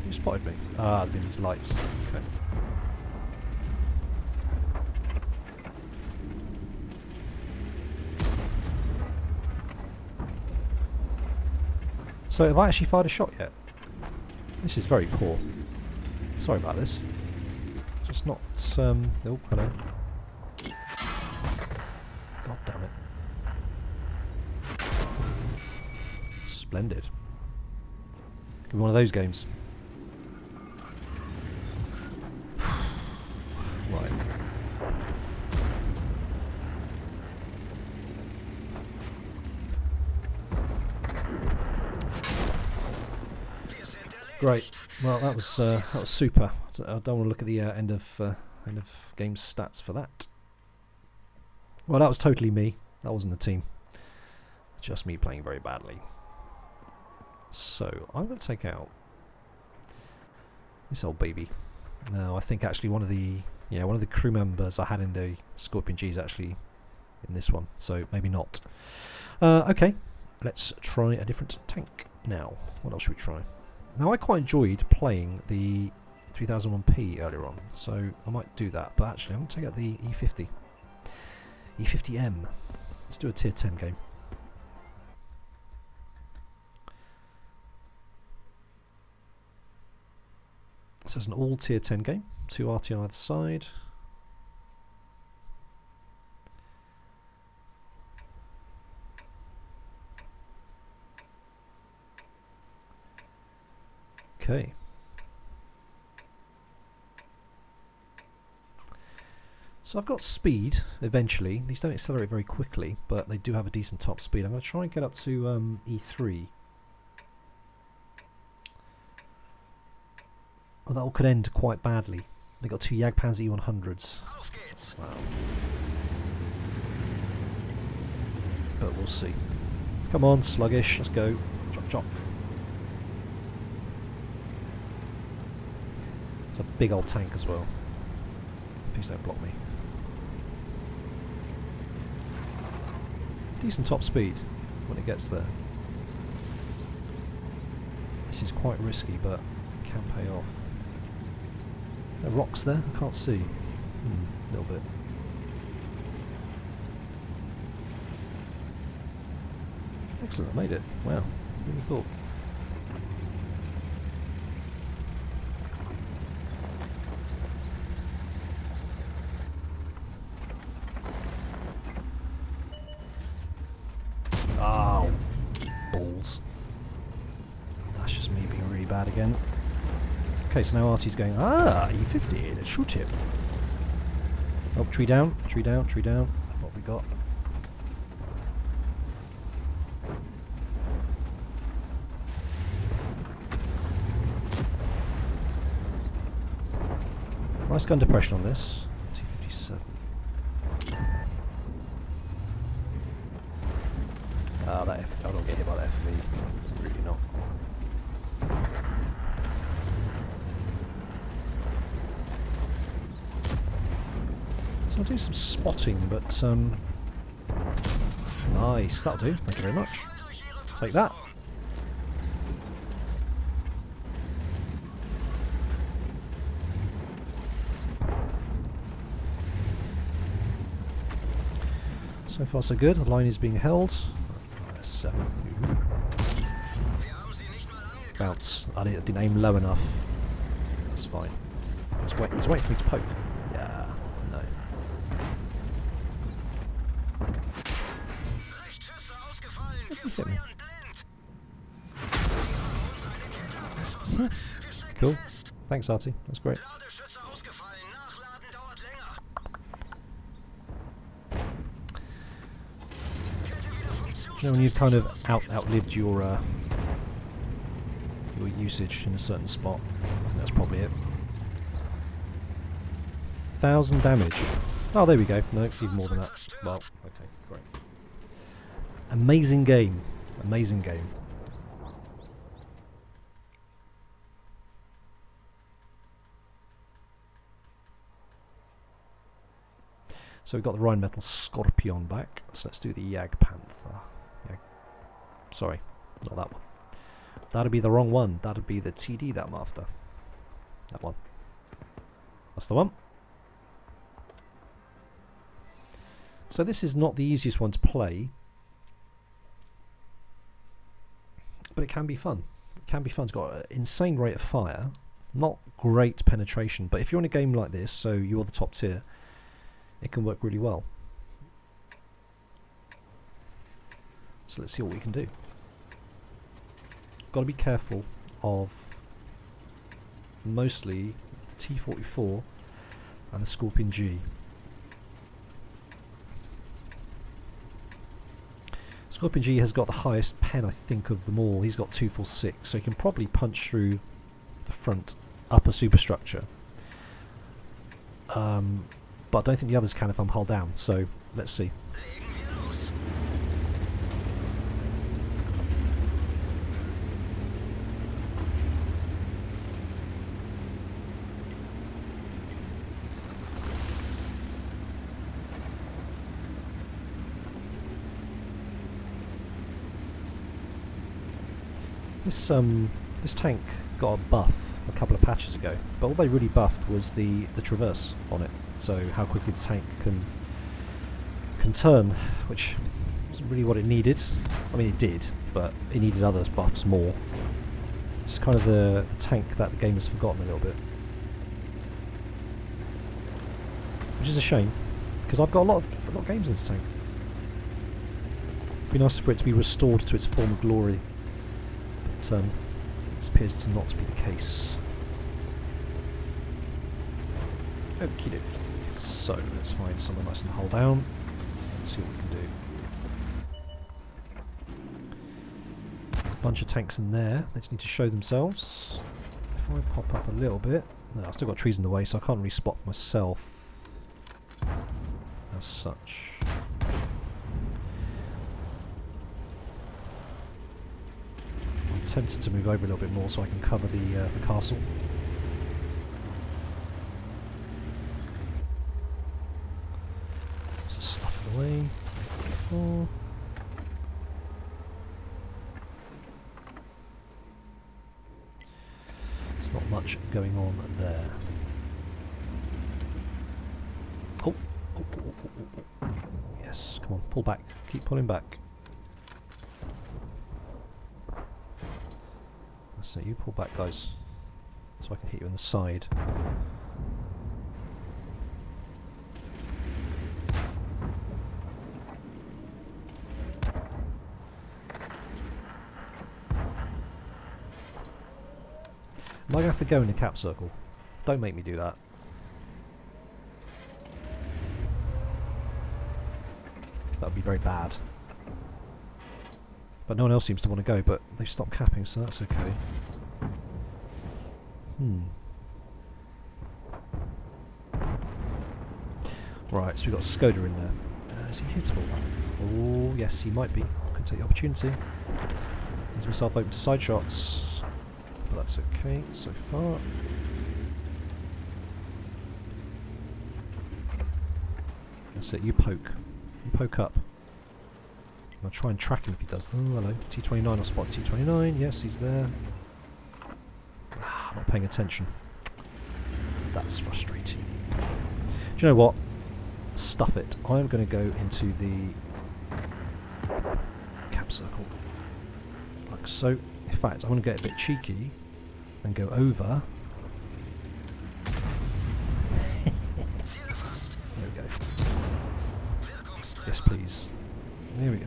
Speaker 1: Who spotted me? Ah, been these lights. Okay. So have I actually fired a shot yet? This is very poor. Sorry about this. It's not. Oh, hello. God damn it. Splendid. Could be one of those games. Right. Great. Well, that was super. I don't want to look at the end of game stats for that. Well, that was totally me. That wasn't the team. It's just me playing very badly. So I'm going to take out this old baby. Now I think actually one of the crew members I had in the Scorpion G is actually in this one. So maybe not. Okay, let's try a different tank now. What else should we try? Now I quite enjoyed playing the 3001P earlier on, so I might do that. But actually, I'm going to take out the E50. E50M. Let's do a tier 10 game. So it's an all tier 10 game. 2 RT on either side. Okay. So I've got speed eventually. These don't accelerate very quickly, but they do have a decent top speed. I'm going to try and get up to E3. Well, that all could end quite badly. They've got 2 Jagdpanzer E100s. Wow. But we'll see. Come on, sluggish. Let's go. Chop, chop. It's a big old tank as well. Please don't block me. Decent top speed when it gets there. This is quite risky, but it can pay off. There are rocks there? I can't see. A little bit. Excellent, I made it. Wow, really thought. Oh, balls. That's just me being really bad again. Okay, so now Artie's going, E50, let's shoot him. Oh, tree down, tree down, tree down. What have we got? Nice gun depression on this. T57. Ah, that I don't get hit by that FV. Really not. So I'll do some spotting, but nice, that'll do. Thank you very much. Take that. So far so good, the line is being held. 7. Bounce. I didn't aim low enough. That's fine. He's waiting for me to poke. Yeah, no. Cool. Thanks, Artie. That's great. You know, when you've kind of outlived your usage in a certain spot, I think that's probably it. 1,000 damage. Oh, there we go. No, even more than that. Well, okay, great. Amazing game. Amazing game. So we've got the Rheinmetall Scorpion back. So let's do the Jagdpanther. Sorry, not that one. That'd be the wrong one. That'd be the TD that I'm after. That one. That's the one. So this is not the easiest one to play, but it can be fun. It can be fun. It's got an insane rate of fire. Not great penetration, but if you're in a game like this, so you're the top tier, it can work really well. So let's see what we can do. Got to be careful of mostly the T-44 and the Scorpion G. Scorpion G has got the highest pen, I think, of them all. He's got 246, so he can probably punch through the front upper superstructure. But I don't think the others can if I'm hull down, so let's see. This tank got a buff a couple of patches ago, but all they really buffed was the traverse on it, so how quickly the tank can turn, which isn't really what it needed. I mean, it did, but it needed other buffs more. It's kind of the tank that the game has forgotten a little bit, which is a shame, because I've got a lot of games in this tank. It'd be nice for it to be restored to its former glory. But it appears to not be the case. Okie dokie. So let's find somewhere nice and hull down. Let's see what we can do. There's a bunch of tanks in there. They just need to show themselves. If I pop up a little bit, no, I've still got trees in the way, so I can't really spot for myself as such. Tempted to move over a little bit more so I can cover the castle. Just stuff it away. Oh. There's not much going on there. Oh. Oh. Yes, come on, pull back. Keep pulling back. So you pull back, guys, so I can hit you in the side. Am I going to have to go in a cap circle? Don't make me do that. That would be very bad. But no one else seems to want to go, but they've stopped capping, so that's okay. Right, so we've got Skoda in there. Is he hittable? Oh, yes, he might be. Could take the opportunity. Leaves myself open to side shots. But that's okay so far. That's it, you poke. You poke up. I'll try and track him if he does. Oh, hello. T29, I'll spot T29. Yes, he's there. Not paying attention. That's frustrating. Do you know what? Stuff it. I'm going to go into the cap circle. Like so. In fact, I'm going to get a bit cheeky and go over. There we go. Yes, please. There we go.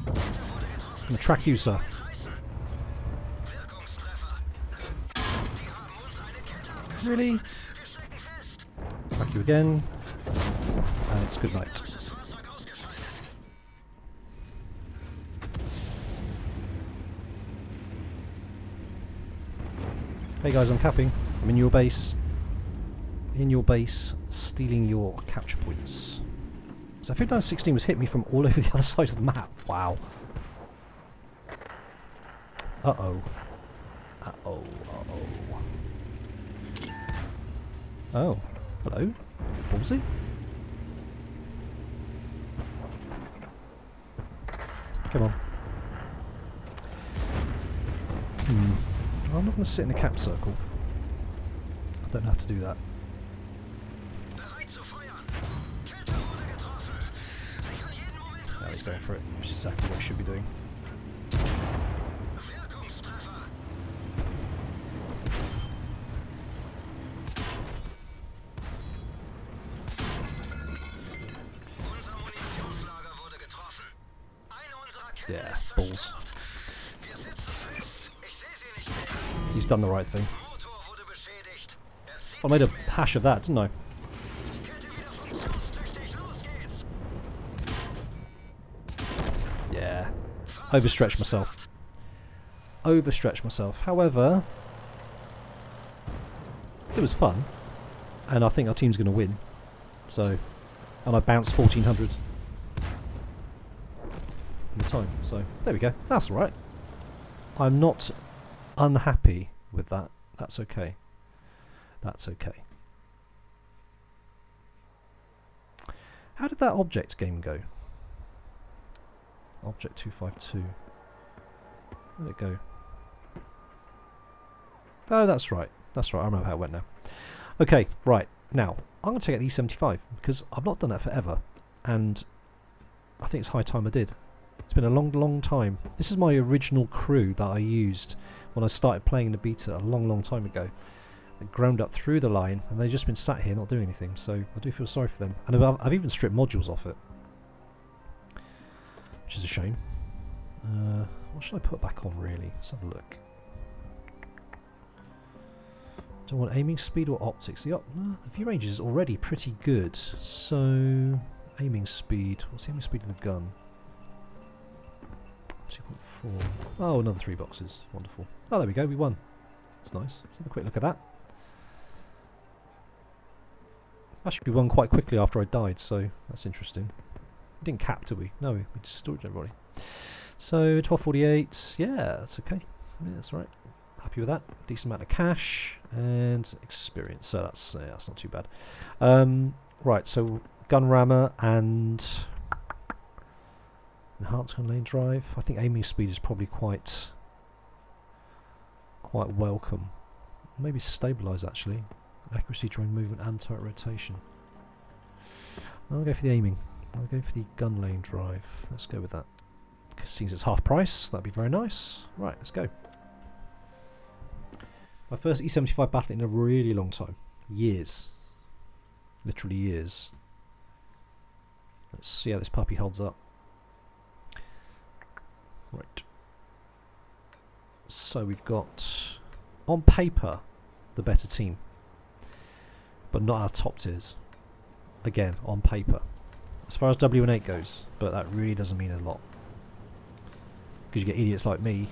Speaker 1: I'm going to track you, sir. Really? Track you again. And it's good night. Hey guys, I'm capping. I'm in your base. In your base, stealing your capture points. So 5916 was hit me from all over the other side of the map. Wow. Uh-oh. Uh-oh. Uh-oh. Oh. Hello? Ballsy? Come on. I'm not going to sit in a cap circle. I don't have to do that. Now he's going for it, which is exactly what he should be doing. Yeah, balls. He's done the right thing. I made a hash of that, didn't I? Yeah. Overstretched myself. Overstretched myself. However, it was fun. And I think our team's going to win. So, and I bounced 1400 in the time. So, there we go. That's alright. I'm not unhappy with that. That's okay. That's okay. How did that object game go? Object 252. Where'd it go? Oh, that's right. That's right. I remember how it went now. Okay, right. Now, I'm going to take out the E75 because I've not done that forever. And I think it's high time I did. It's been a long, long time. This is my original crew that I used when I started playing in the beta a long, long time ago. They ground up through the line and they've just been sat here not doing anything. So I do feel sorry for them. And I've even stripped modules off it. Which is a shame. What should I put back on really? Let's have a look. Do I want aiming speed or optics? The view range is already pretty good. So, aiming speed. What's the aiming speed of the gun? 2.4. Oh, another 3 boxes. Wonderful. Oh, there we go. We won. That's nice. Let's have a quick look at that. Actually, we won quite quickly after I died, so that's interesting. We didn't cap, did we? No, we just storage everybody. So 1248, yeah, that's okay. Yeah, that's right. Happy with that. Decent amount of cash and experience. So that's not too bad. Right, so gun rammer and enhanced gun lane drive. I think aiming speed is probably quite welcome. Maybe stabilize actually. Accuracy during movement and turret rotation. I'll go for the aiming. I'll go for the gun lane drive. Let's go with that. Since it's half price, that'd be very nice. Right, let's go. My first E75 battle in a really long time. Years. Literally years. Let's see how this puppy holds up. Right. So we've got, on paper, the better team. But not our top tiers. Again, on paper. As far as W&8 goes, but that really doesn't mean a lot. Because you get idiots like me,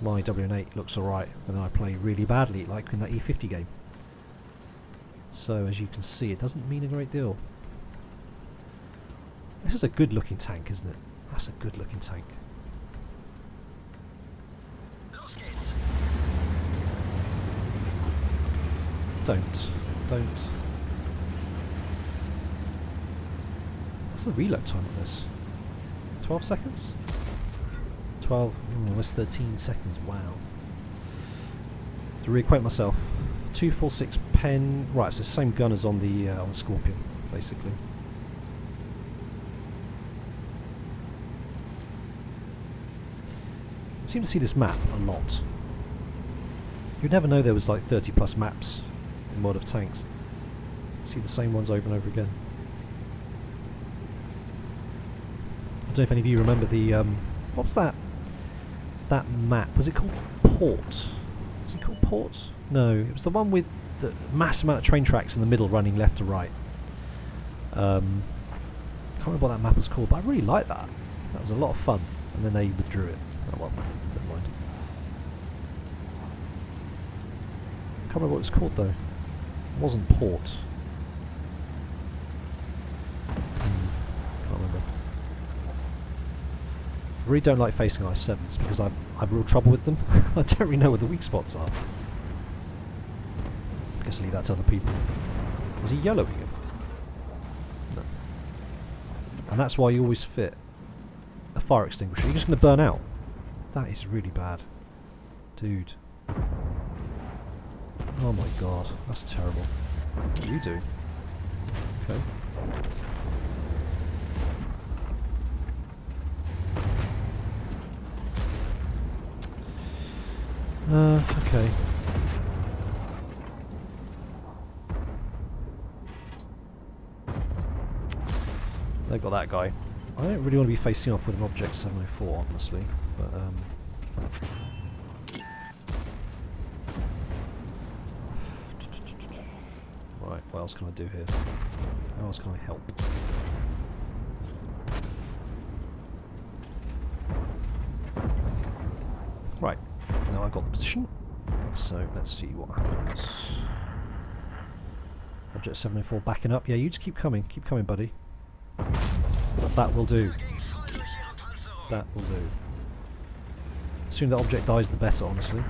Speaker 1: my W&8 looks alright, and then I play really badly, like in that E50 game. So, as you can see, it doesn't mean a great deal. This is a good looking tank, isn't it? That's a good looking tank. Don't. What's the reload time on this? 12 seconds? 12, almost 13 seconds, wow. To reacquaint myself, 246 pen, right, it's the same gun as on the Scorpion, basically. I seem to see this map a lot. You'd never know there was like 30 plus maps in World of Tanks. See the same ones over and over again. I don't know if any of you remember the, what was that? That map, was it called Port? Was it called Port? No, it was the one with the massive amount of train tracks in the middle running left to right. Can't remember what that map was called, but I really liked that. That was a lot of fun. And then they withdrew it. Oh well, never mind. Can't remember what it was called though. It wasn't Port. Can't remember. I really don't like facing I-7s because I've real trouble with them. I don't really know where the weak spots are. I guess I'll leave that to other people. Is he yellowing him? No. And that's why you always fit a fire extinguisher. You're just going to burn out. That is really bad. Dude. Oh my god, that's terrible. What are you doing? Okay. Okay. They've got that guy. I don't really want to be facing off with an object 704, honestly, but right, what else can I do here? How else can I help? Right, now I've got the position, so let's see what happens. Object 704 backing up. Yeah, you just keep coming, buddy. That will do. That will do. The sooner the object dies, the better, honestly.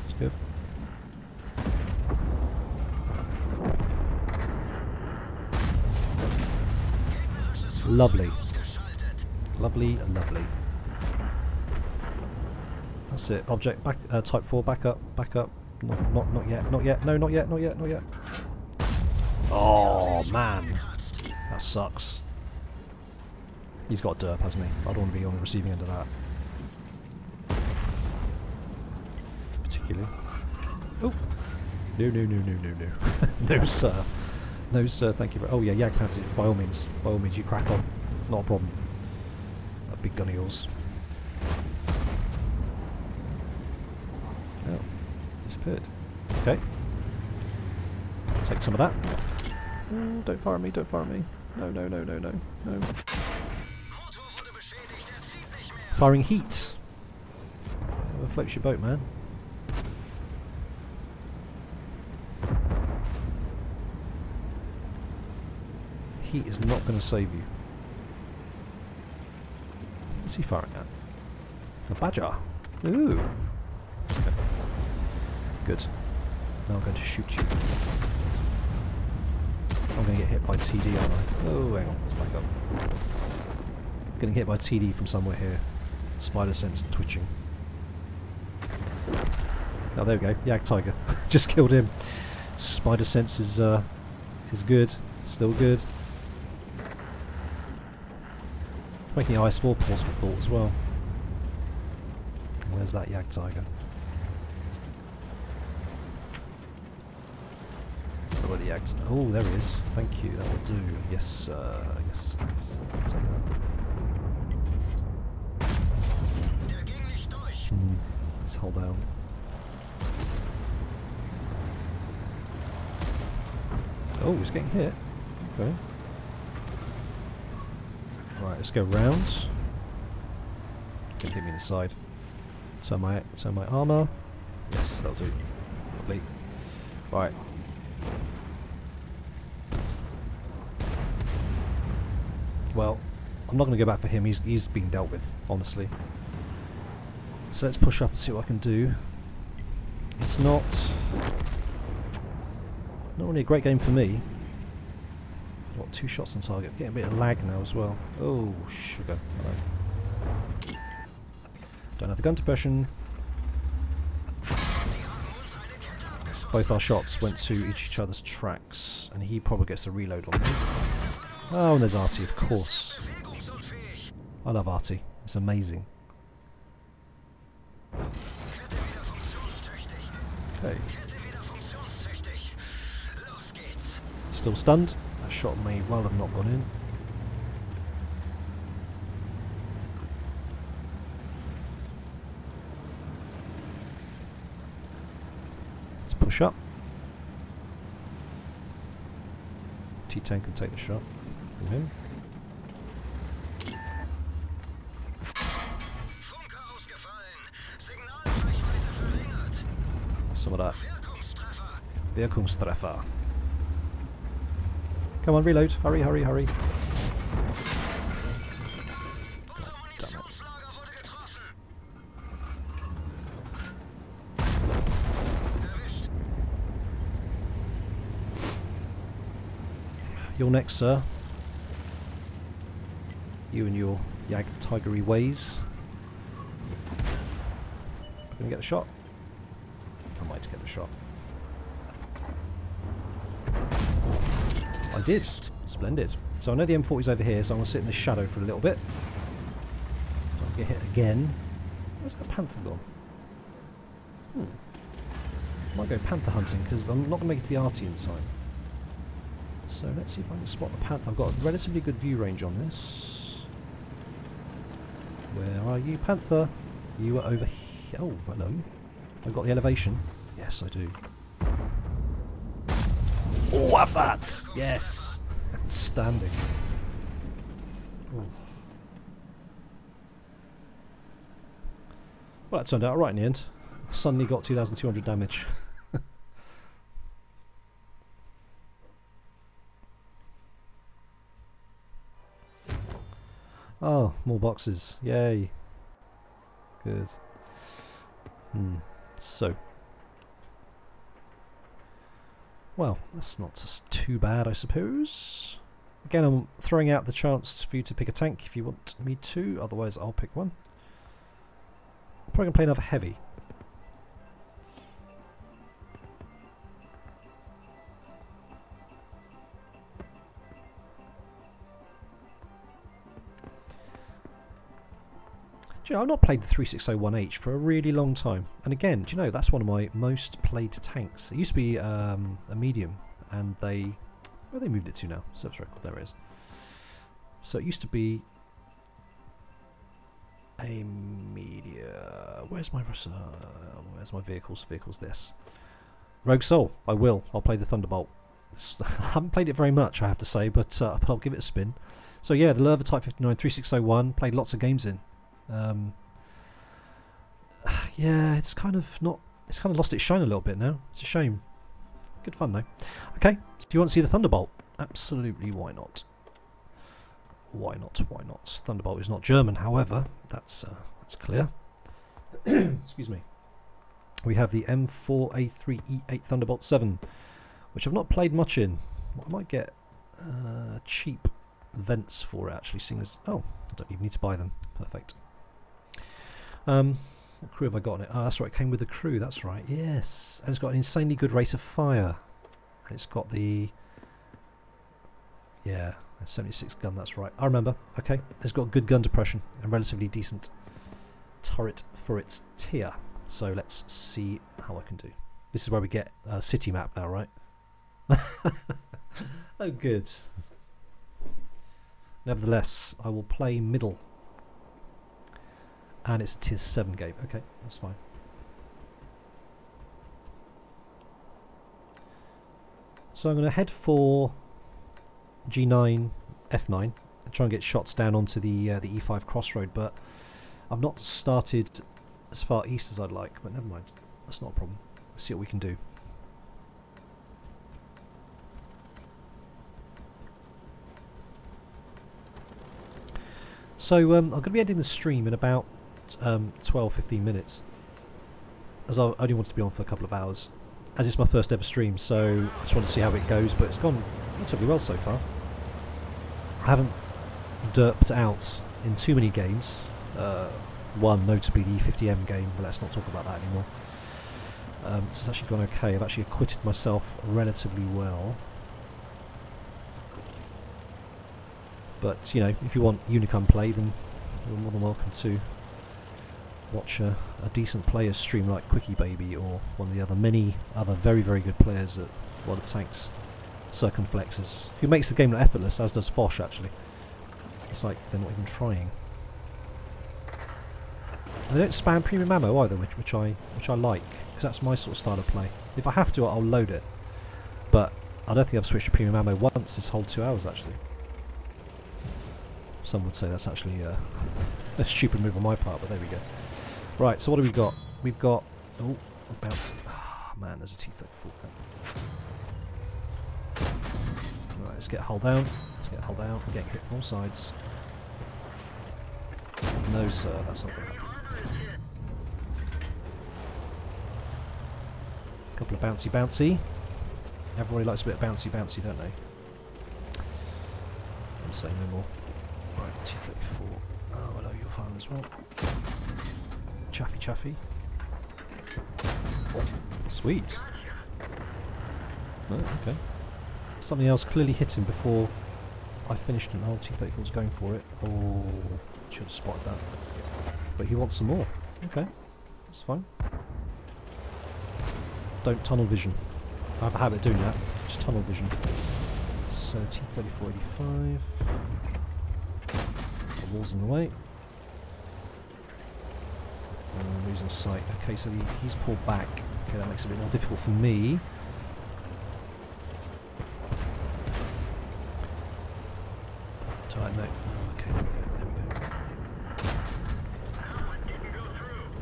Speaker 1: It's good. Lovely. Lovely, lovely. That's it. Object back. Type 4. Back up. Back up. Not yet. Not yet. No, not yet. Not yet. Not yet. Oh man, that sucks. He's got derp, hasn't he? I don't want to be on the receiving end of that. Particularly. Oh! No, no, no, no, no, no. No, sir. No, sir, thank you very... Oh, yeah, Yag pads it, by all means. By all means, you crack on. Not a problem. That big gun of yours. Oh. Disappeared. Okay. Take some of that. Don't fire at me, don't fire at me. No, no, no, no, no, no. Firing heat. Whatever floats your boat, man. Heat is not going to save you. What's he firing at? A badger. Ooh. Okay. Good. Now I'm going to shoot you. I'm going to get hit by TD, aren't I? Oh, hang on, let's back up. Getting hit by TD from somewhere here. Spider sense twitching. Oh, there we go. Yag Tiger. Just killed him. Spider sense is good. Still good. Making the IS-4 pause for thought as well. Where's that Yag Tiger? Oh, the Yag. Oh, there he is. Thank you. That will do. Yes, sir. Yes, yes. I'll take that. Let's hold down. Oh, he's getting hit. Okay. Right, let's go round. Can hit me in the side. Turn my armour. Yes, that'll do. Lovely. Right. Well, I'm not going to go back for him. He's been dealt with, honestly. So let's push up and see what I can do. It's not really a great game for me. Got 2 shots on target. Getting a bit of lag now as well. Oh, sugar. Hello. Don't have the gun depression. Both our shots went to each other's tracks, and he probably gets a reload on me. Oh, and there's Artie, of course. I love Artie. It's amazing. Okay. Still stunned. That shot may well have not gone in. Let's push up. T10 can take the shot from him. Some of that. Wirkungstreffer. Come on, reload. Hurry, hurry, hurry. God damn it. You're next, sir. You and your Yag Tigery ways. Gonna get the shot. I might get the shot. I did. Splendid. So I know the M40's over here, so I'm going to sit in the shadow for a little bit. So I'll get hit again. Where's that panther gone? I might go panther hunting, because I'm not going to make it to the Artie in time. So let's see if I can spot the panther. I've got a relatively good view range on this. Where are you, panther? You are over here. Oh, hello. I've got the elevation. Yes, I do. Oh, have that! Yes! Standing. Oh. Well, that turned out right in the end. Suddenly got 2,200 damage. Oh, more boxes. Yay. Good. So. Well, that's not just too bad, I suppose. Again, I'm throwing out the chance for you to pick a tank if you want me to, otherwise I'll pick one. I'm probably going to play another heavy. Do you know, I've not played the 3601H for a really long time. And again, do you know, that's one of my most played tanks. It used to be a medium, and they... Where they moved it to now? Service record, there it is. So it used to be a media... Where's my vehicles? Vehicles this. Rogue Soul, I will. I'll play the Thunderbolt. I haven't played it very much, I have to say, but I'll give it a spin. So yeah, the Lerva Type 59 3601, played lots of games in. Yeah, it's kind of lost its shine a little bit now. It's a shame. Good fun though. Okay, do you want to see the Thunderbolt? Absolutely, why not? Why not? Why not? Thunderbolt is not German, however, that's clear. Excuse me. We have the M4A3E8 Thunderbolt 7, which I've not played much in. I might get cheap vents for it actually, seeing as... Oh, I don't even need to buy them. Perfect. What crew have I got on it? Oh, that's right, it came with the crew, that's right, yes. And it's got an insanely good rate of fire. And it's got the... Yeah, 76 gun, that's right. I remember, okay. It's got good gun depression and relatively decent turret for its tier. So let's see how I can do. This is where we get a city map now, right? Oh, good. Nevertheless, I will play middle. And it's a tier 7 game. Okay, that's fine. So I'm going to head for G9, F9, and try and get shots down onto the E5 crossroad, but I've not started as far east as I'd like, but never mind. That's not a problem. Let's see what we can do. So I'm going to be ending the stream in about 12-15 minutes, as I only wanted to be on for a couple of hours, as it's my first ever stream, so I just want to see how it goes, but it's gone relatively well so far. I haven't derped out in too many games, one notably the E50M game, but let's not talk about that anymore. So it's actually gone okay. I've actually acquitted myself relatively well. But, you know, if you want Unicum play, then you're more than welcome to watch a decent player stream like Quickie Baby or one of the many other very, very good players at World of Tanks, Circumflexes, who makes the game look effortless, as does Fosh actually. It's like they're not even trying. And they don't spam premium ammo either, which I like, because that's my sort of style of play. If I have to, I'll load it, but I don't think I've switched to premium ammo once this whole 2 hours actually. Some would say that's actually a stupid move on my part, but there we go. Right, so what do we got? We've got... Oh, a bounce. Ah, man, there's a T-34. Right, let's get hull down. Let's get hull down. Get hit from all sides. No, sir, that's not going to happen. Couple of bouncy. Everybody likes a bit of bouncy, don't they? I'm saying no more. Right, T-34. Oh, hello, you're fine as well. Chaffy. Sweet. Oh, okay. Something else clearly hit him before I finished and old T-34 was going for it. Oh, should have spotted that. But he wants some more. Okay, that's fine. Don't tunnel vision. I have a habit of doing that. Just tunnel vision. so T-3485. The wall's in the way. Losing sight. Okay, so he's pulled back. Okay, that makes it a bit more difficult for me. Tight note. Okay, there we go.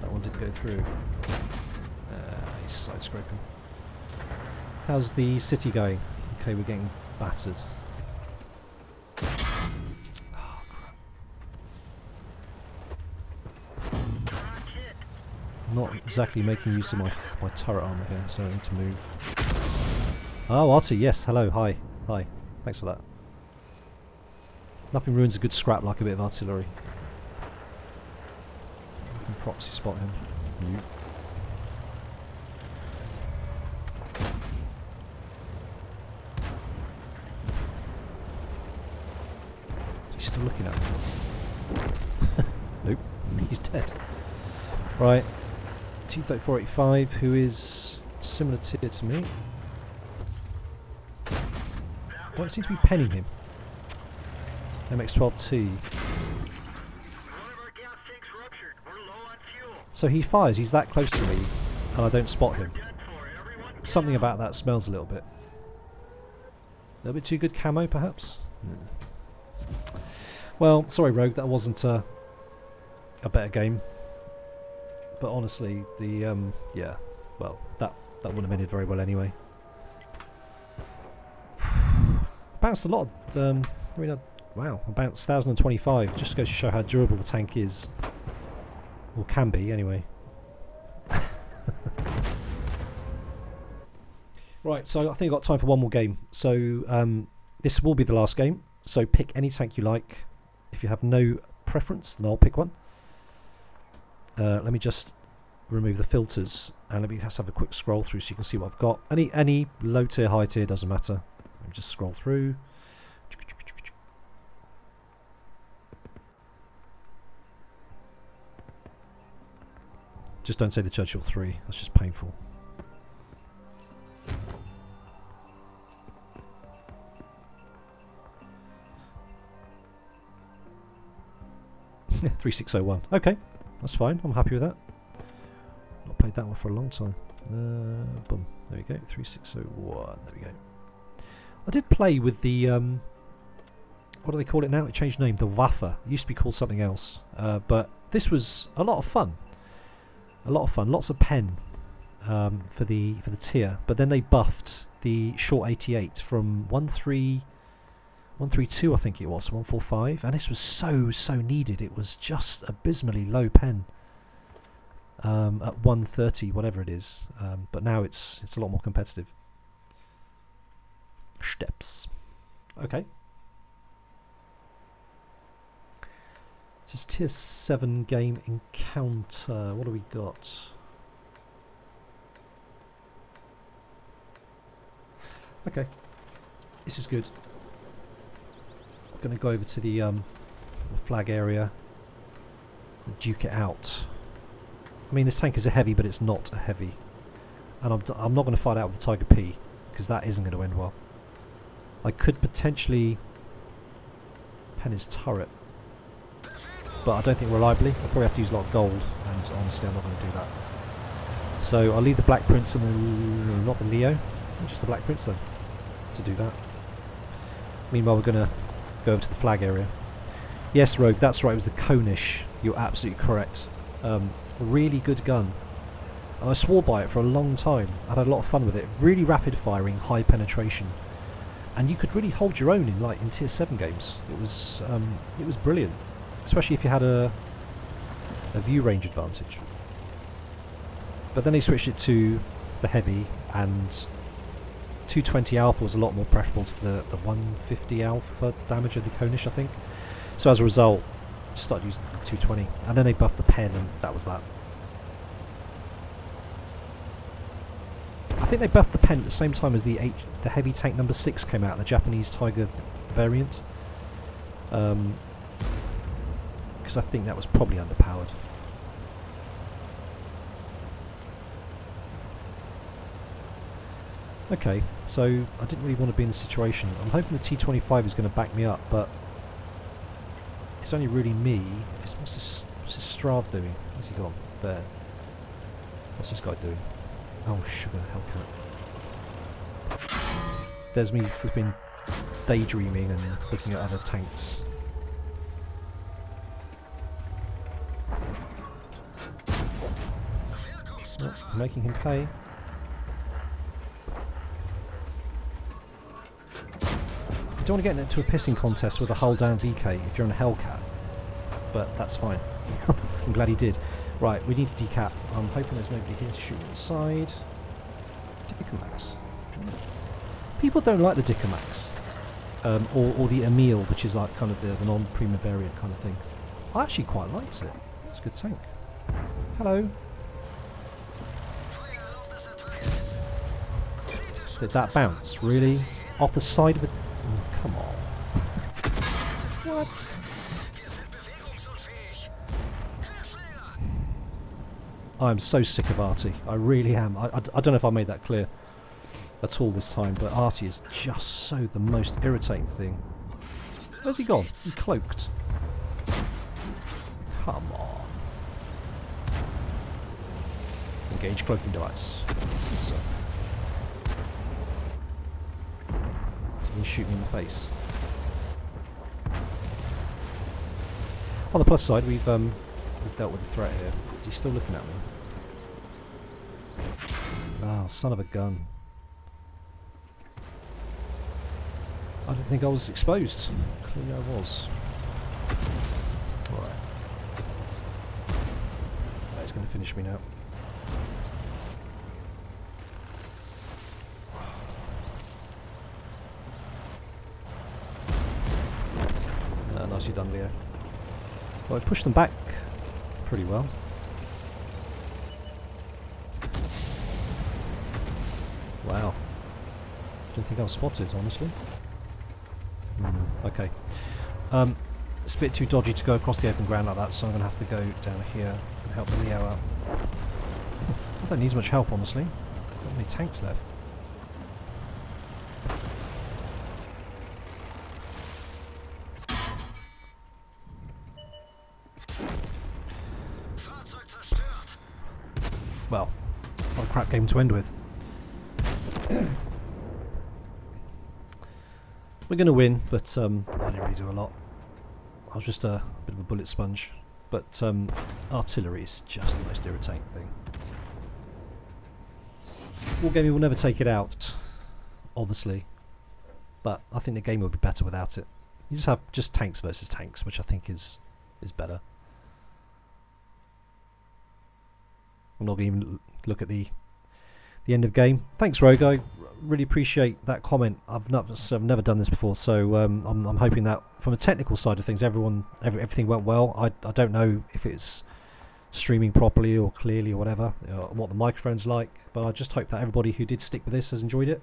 Speaker 1: That one didn't go through. He's side scraping. How's the city going? Okay, we're getting battered. Oh, crap. Not exactly making use of my turret armor here, so I need to move. Oh, Artie, yes, hello, hi. Hi, thanks for that. Nothing ruins a good scrap like a bit of artillery. I can proxy spot him. He's still looking at me. Nope, he's dead. Right, T-3485, who is similar tier to me. Don't seem to be penning him. MX-12T. So he fires, he's that close to me, and I don't spot him. Something about that smells a little bit. A little bit too good camo, perhaps? Well, sorry Rogue, that wasn't a better game. But honestly, the, yeah, well, that wouldn't have ended very well anyway. Bounced a lot, I mean, wow, I bounced 1025, just goes to show how durable the tank is. Or can be, anyway. Right, so I think I've got time for one more game. So, this will be the last game, so pick any tank you like. If you have no preference, then I'll pick one. Let me just remove the filters, and let me just have a quick scroll through so you can see what I've got. Any low tier, high tier, doesn't matter. Let me just scroll through. Just don't say the Churchill 3, that's just painful. Yeah, 3601. Okay, that's fine, I'm happy with that. Not played that one for a long time. Boom, there we go, 3601, there we go. I did play with the, what do they call it now? It changed name, the Waffe. It used to be called something else. But this was a lot of fun. A lot of fun, lots of pen for the tier. But then they buffed the short 88 from 132, I think it was, 145, and this was so needed. It was just abysmally low pen at 130, whatever it is. But now it's a lot more competitive. Steps. Okay. This is tier 7 game encounter. What do we got? Okay. This is good. I'm going to go over to the flag area and duke it out. I mean, this tank is a heavy, but it's not a heavy. And I'm not going to fight out with the Tiger P, because that isn't going to end well. I could potentially pen his turret, but I don't think reliably. I'll probably have to use a lot of gold, and honestly I'm not going to do that. So I'll leave the Black Prince and the, not the Leo, just the Black Prince though, to do that. Meanwhile we're going to go over to the flag area. Yes Rogue, that's right, it was the Konish. You're absolutely correct. Really good gun. And I swore by it for a long time. I had a lot of fun with it. Really rapid firing, high penetration. And you could really hold your own in tier 7 games. It was brilliant, especially if you had a view range advantage. But then they switched it to the heavy, and 220 alpha was a lot more preferable to the 150 alpha damage of the Konish, I think. So as a result, I started using 220, and then they buffed the pen, and that was that. I think they buffed the pen at the same time as the heavy tank number 6 came out, the Japanese Tiger variant. Because I think that was probably underpowered. Okay, so I didn't really want to be in this situation. I'm hoping the T25 is going to back me up, but it's only really me. What's this Strav doing? Where's he gone? There. What's this guy doing? Oh, sugar, Hellcat. There's me flipping daydreaming and looking at other tanks. Oh, making him pay. You don't want to get into a pissing contest with a hull down DK if you're on a Hellcat, but that's fine. I'm glad he did. Right, we need to decap. I'm hoping there's nobody here to shoot on the side. Dickermax. People don't like the Dickermax. Or the Emil, which is like kind of the non-prima variant kind of thing. I actually quite liked it. It's a good tank. Hello. Did that bounce? Really? Off the side of it? Oh, come on. What? I'm so sick of Artie. I really am. I don't know if I made that clear at all this time, but Artie is just so the most irritating thing. Where's he gone? He's cloaked. Come on. Engage cloaking device. So. He's shooting in the face. On the plus side, we've dealt with the threat here. Is he still looking at me? Ah, son of a gun. I didn't think I was exposed. Clearly I was. Alright. He's going to finish me now. Nicely done, Leo. Well, I pushed them back pretty well. Wow. Didn't think I was spotted, honestly. Okay. It's a bit too dodgy to go across the open ground like that, so I'm going to have to go down here and help Leo out. I don't need much help, honestly. Not many tanks left. Well, what a crap game to end with. We're going to win, but I didn't really do a lot. I was just a bit of a bullet sponge. But artillery is just the most irritating thing. Wargaming will never take it out, obviously, but I think the game would be better without it. You just have just tanks versus tanks, which I think is better. I'm not going to even look at the end of game. Thanks, Rogue. I really appreciate that comment. I've never done this before, so I'm hoping that from a technical side of things, everything went well. I don't know if it's streaming properly or clearly or whatever, what the microphone's like, but I just hope that everybody who did stick with this has enjoyed it.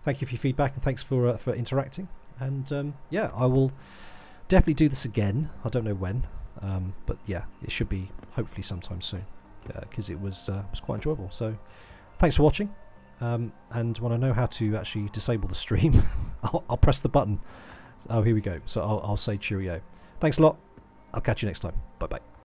Speaker 1: Thank you for your feedback and thanks for interacting. And yeah, I will definitely do this again. I don't know when, but yeah, it should be hopefully sometime soon. Because it was quite enjoyable. So thanks for watching, and when I know how to actually disable the stream, I'll press the button. Oh, here we go. So I'll say cheerio. Thanks a lot. I'll catch you next time. Bye bye.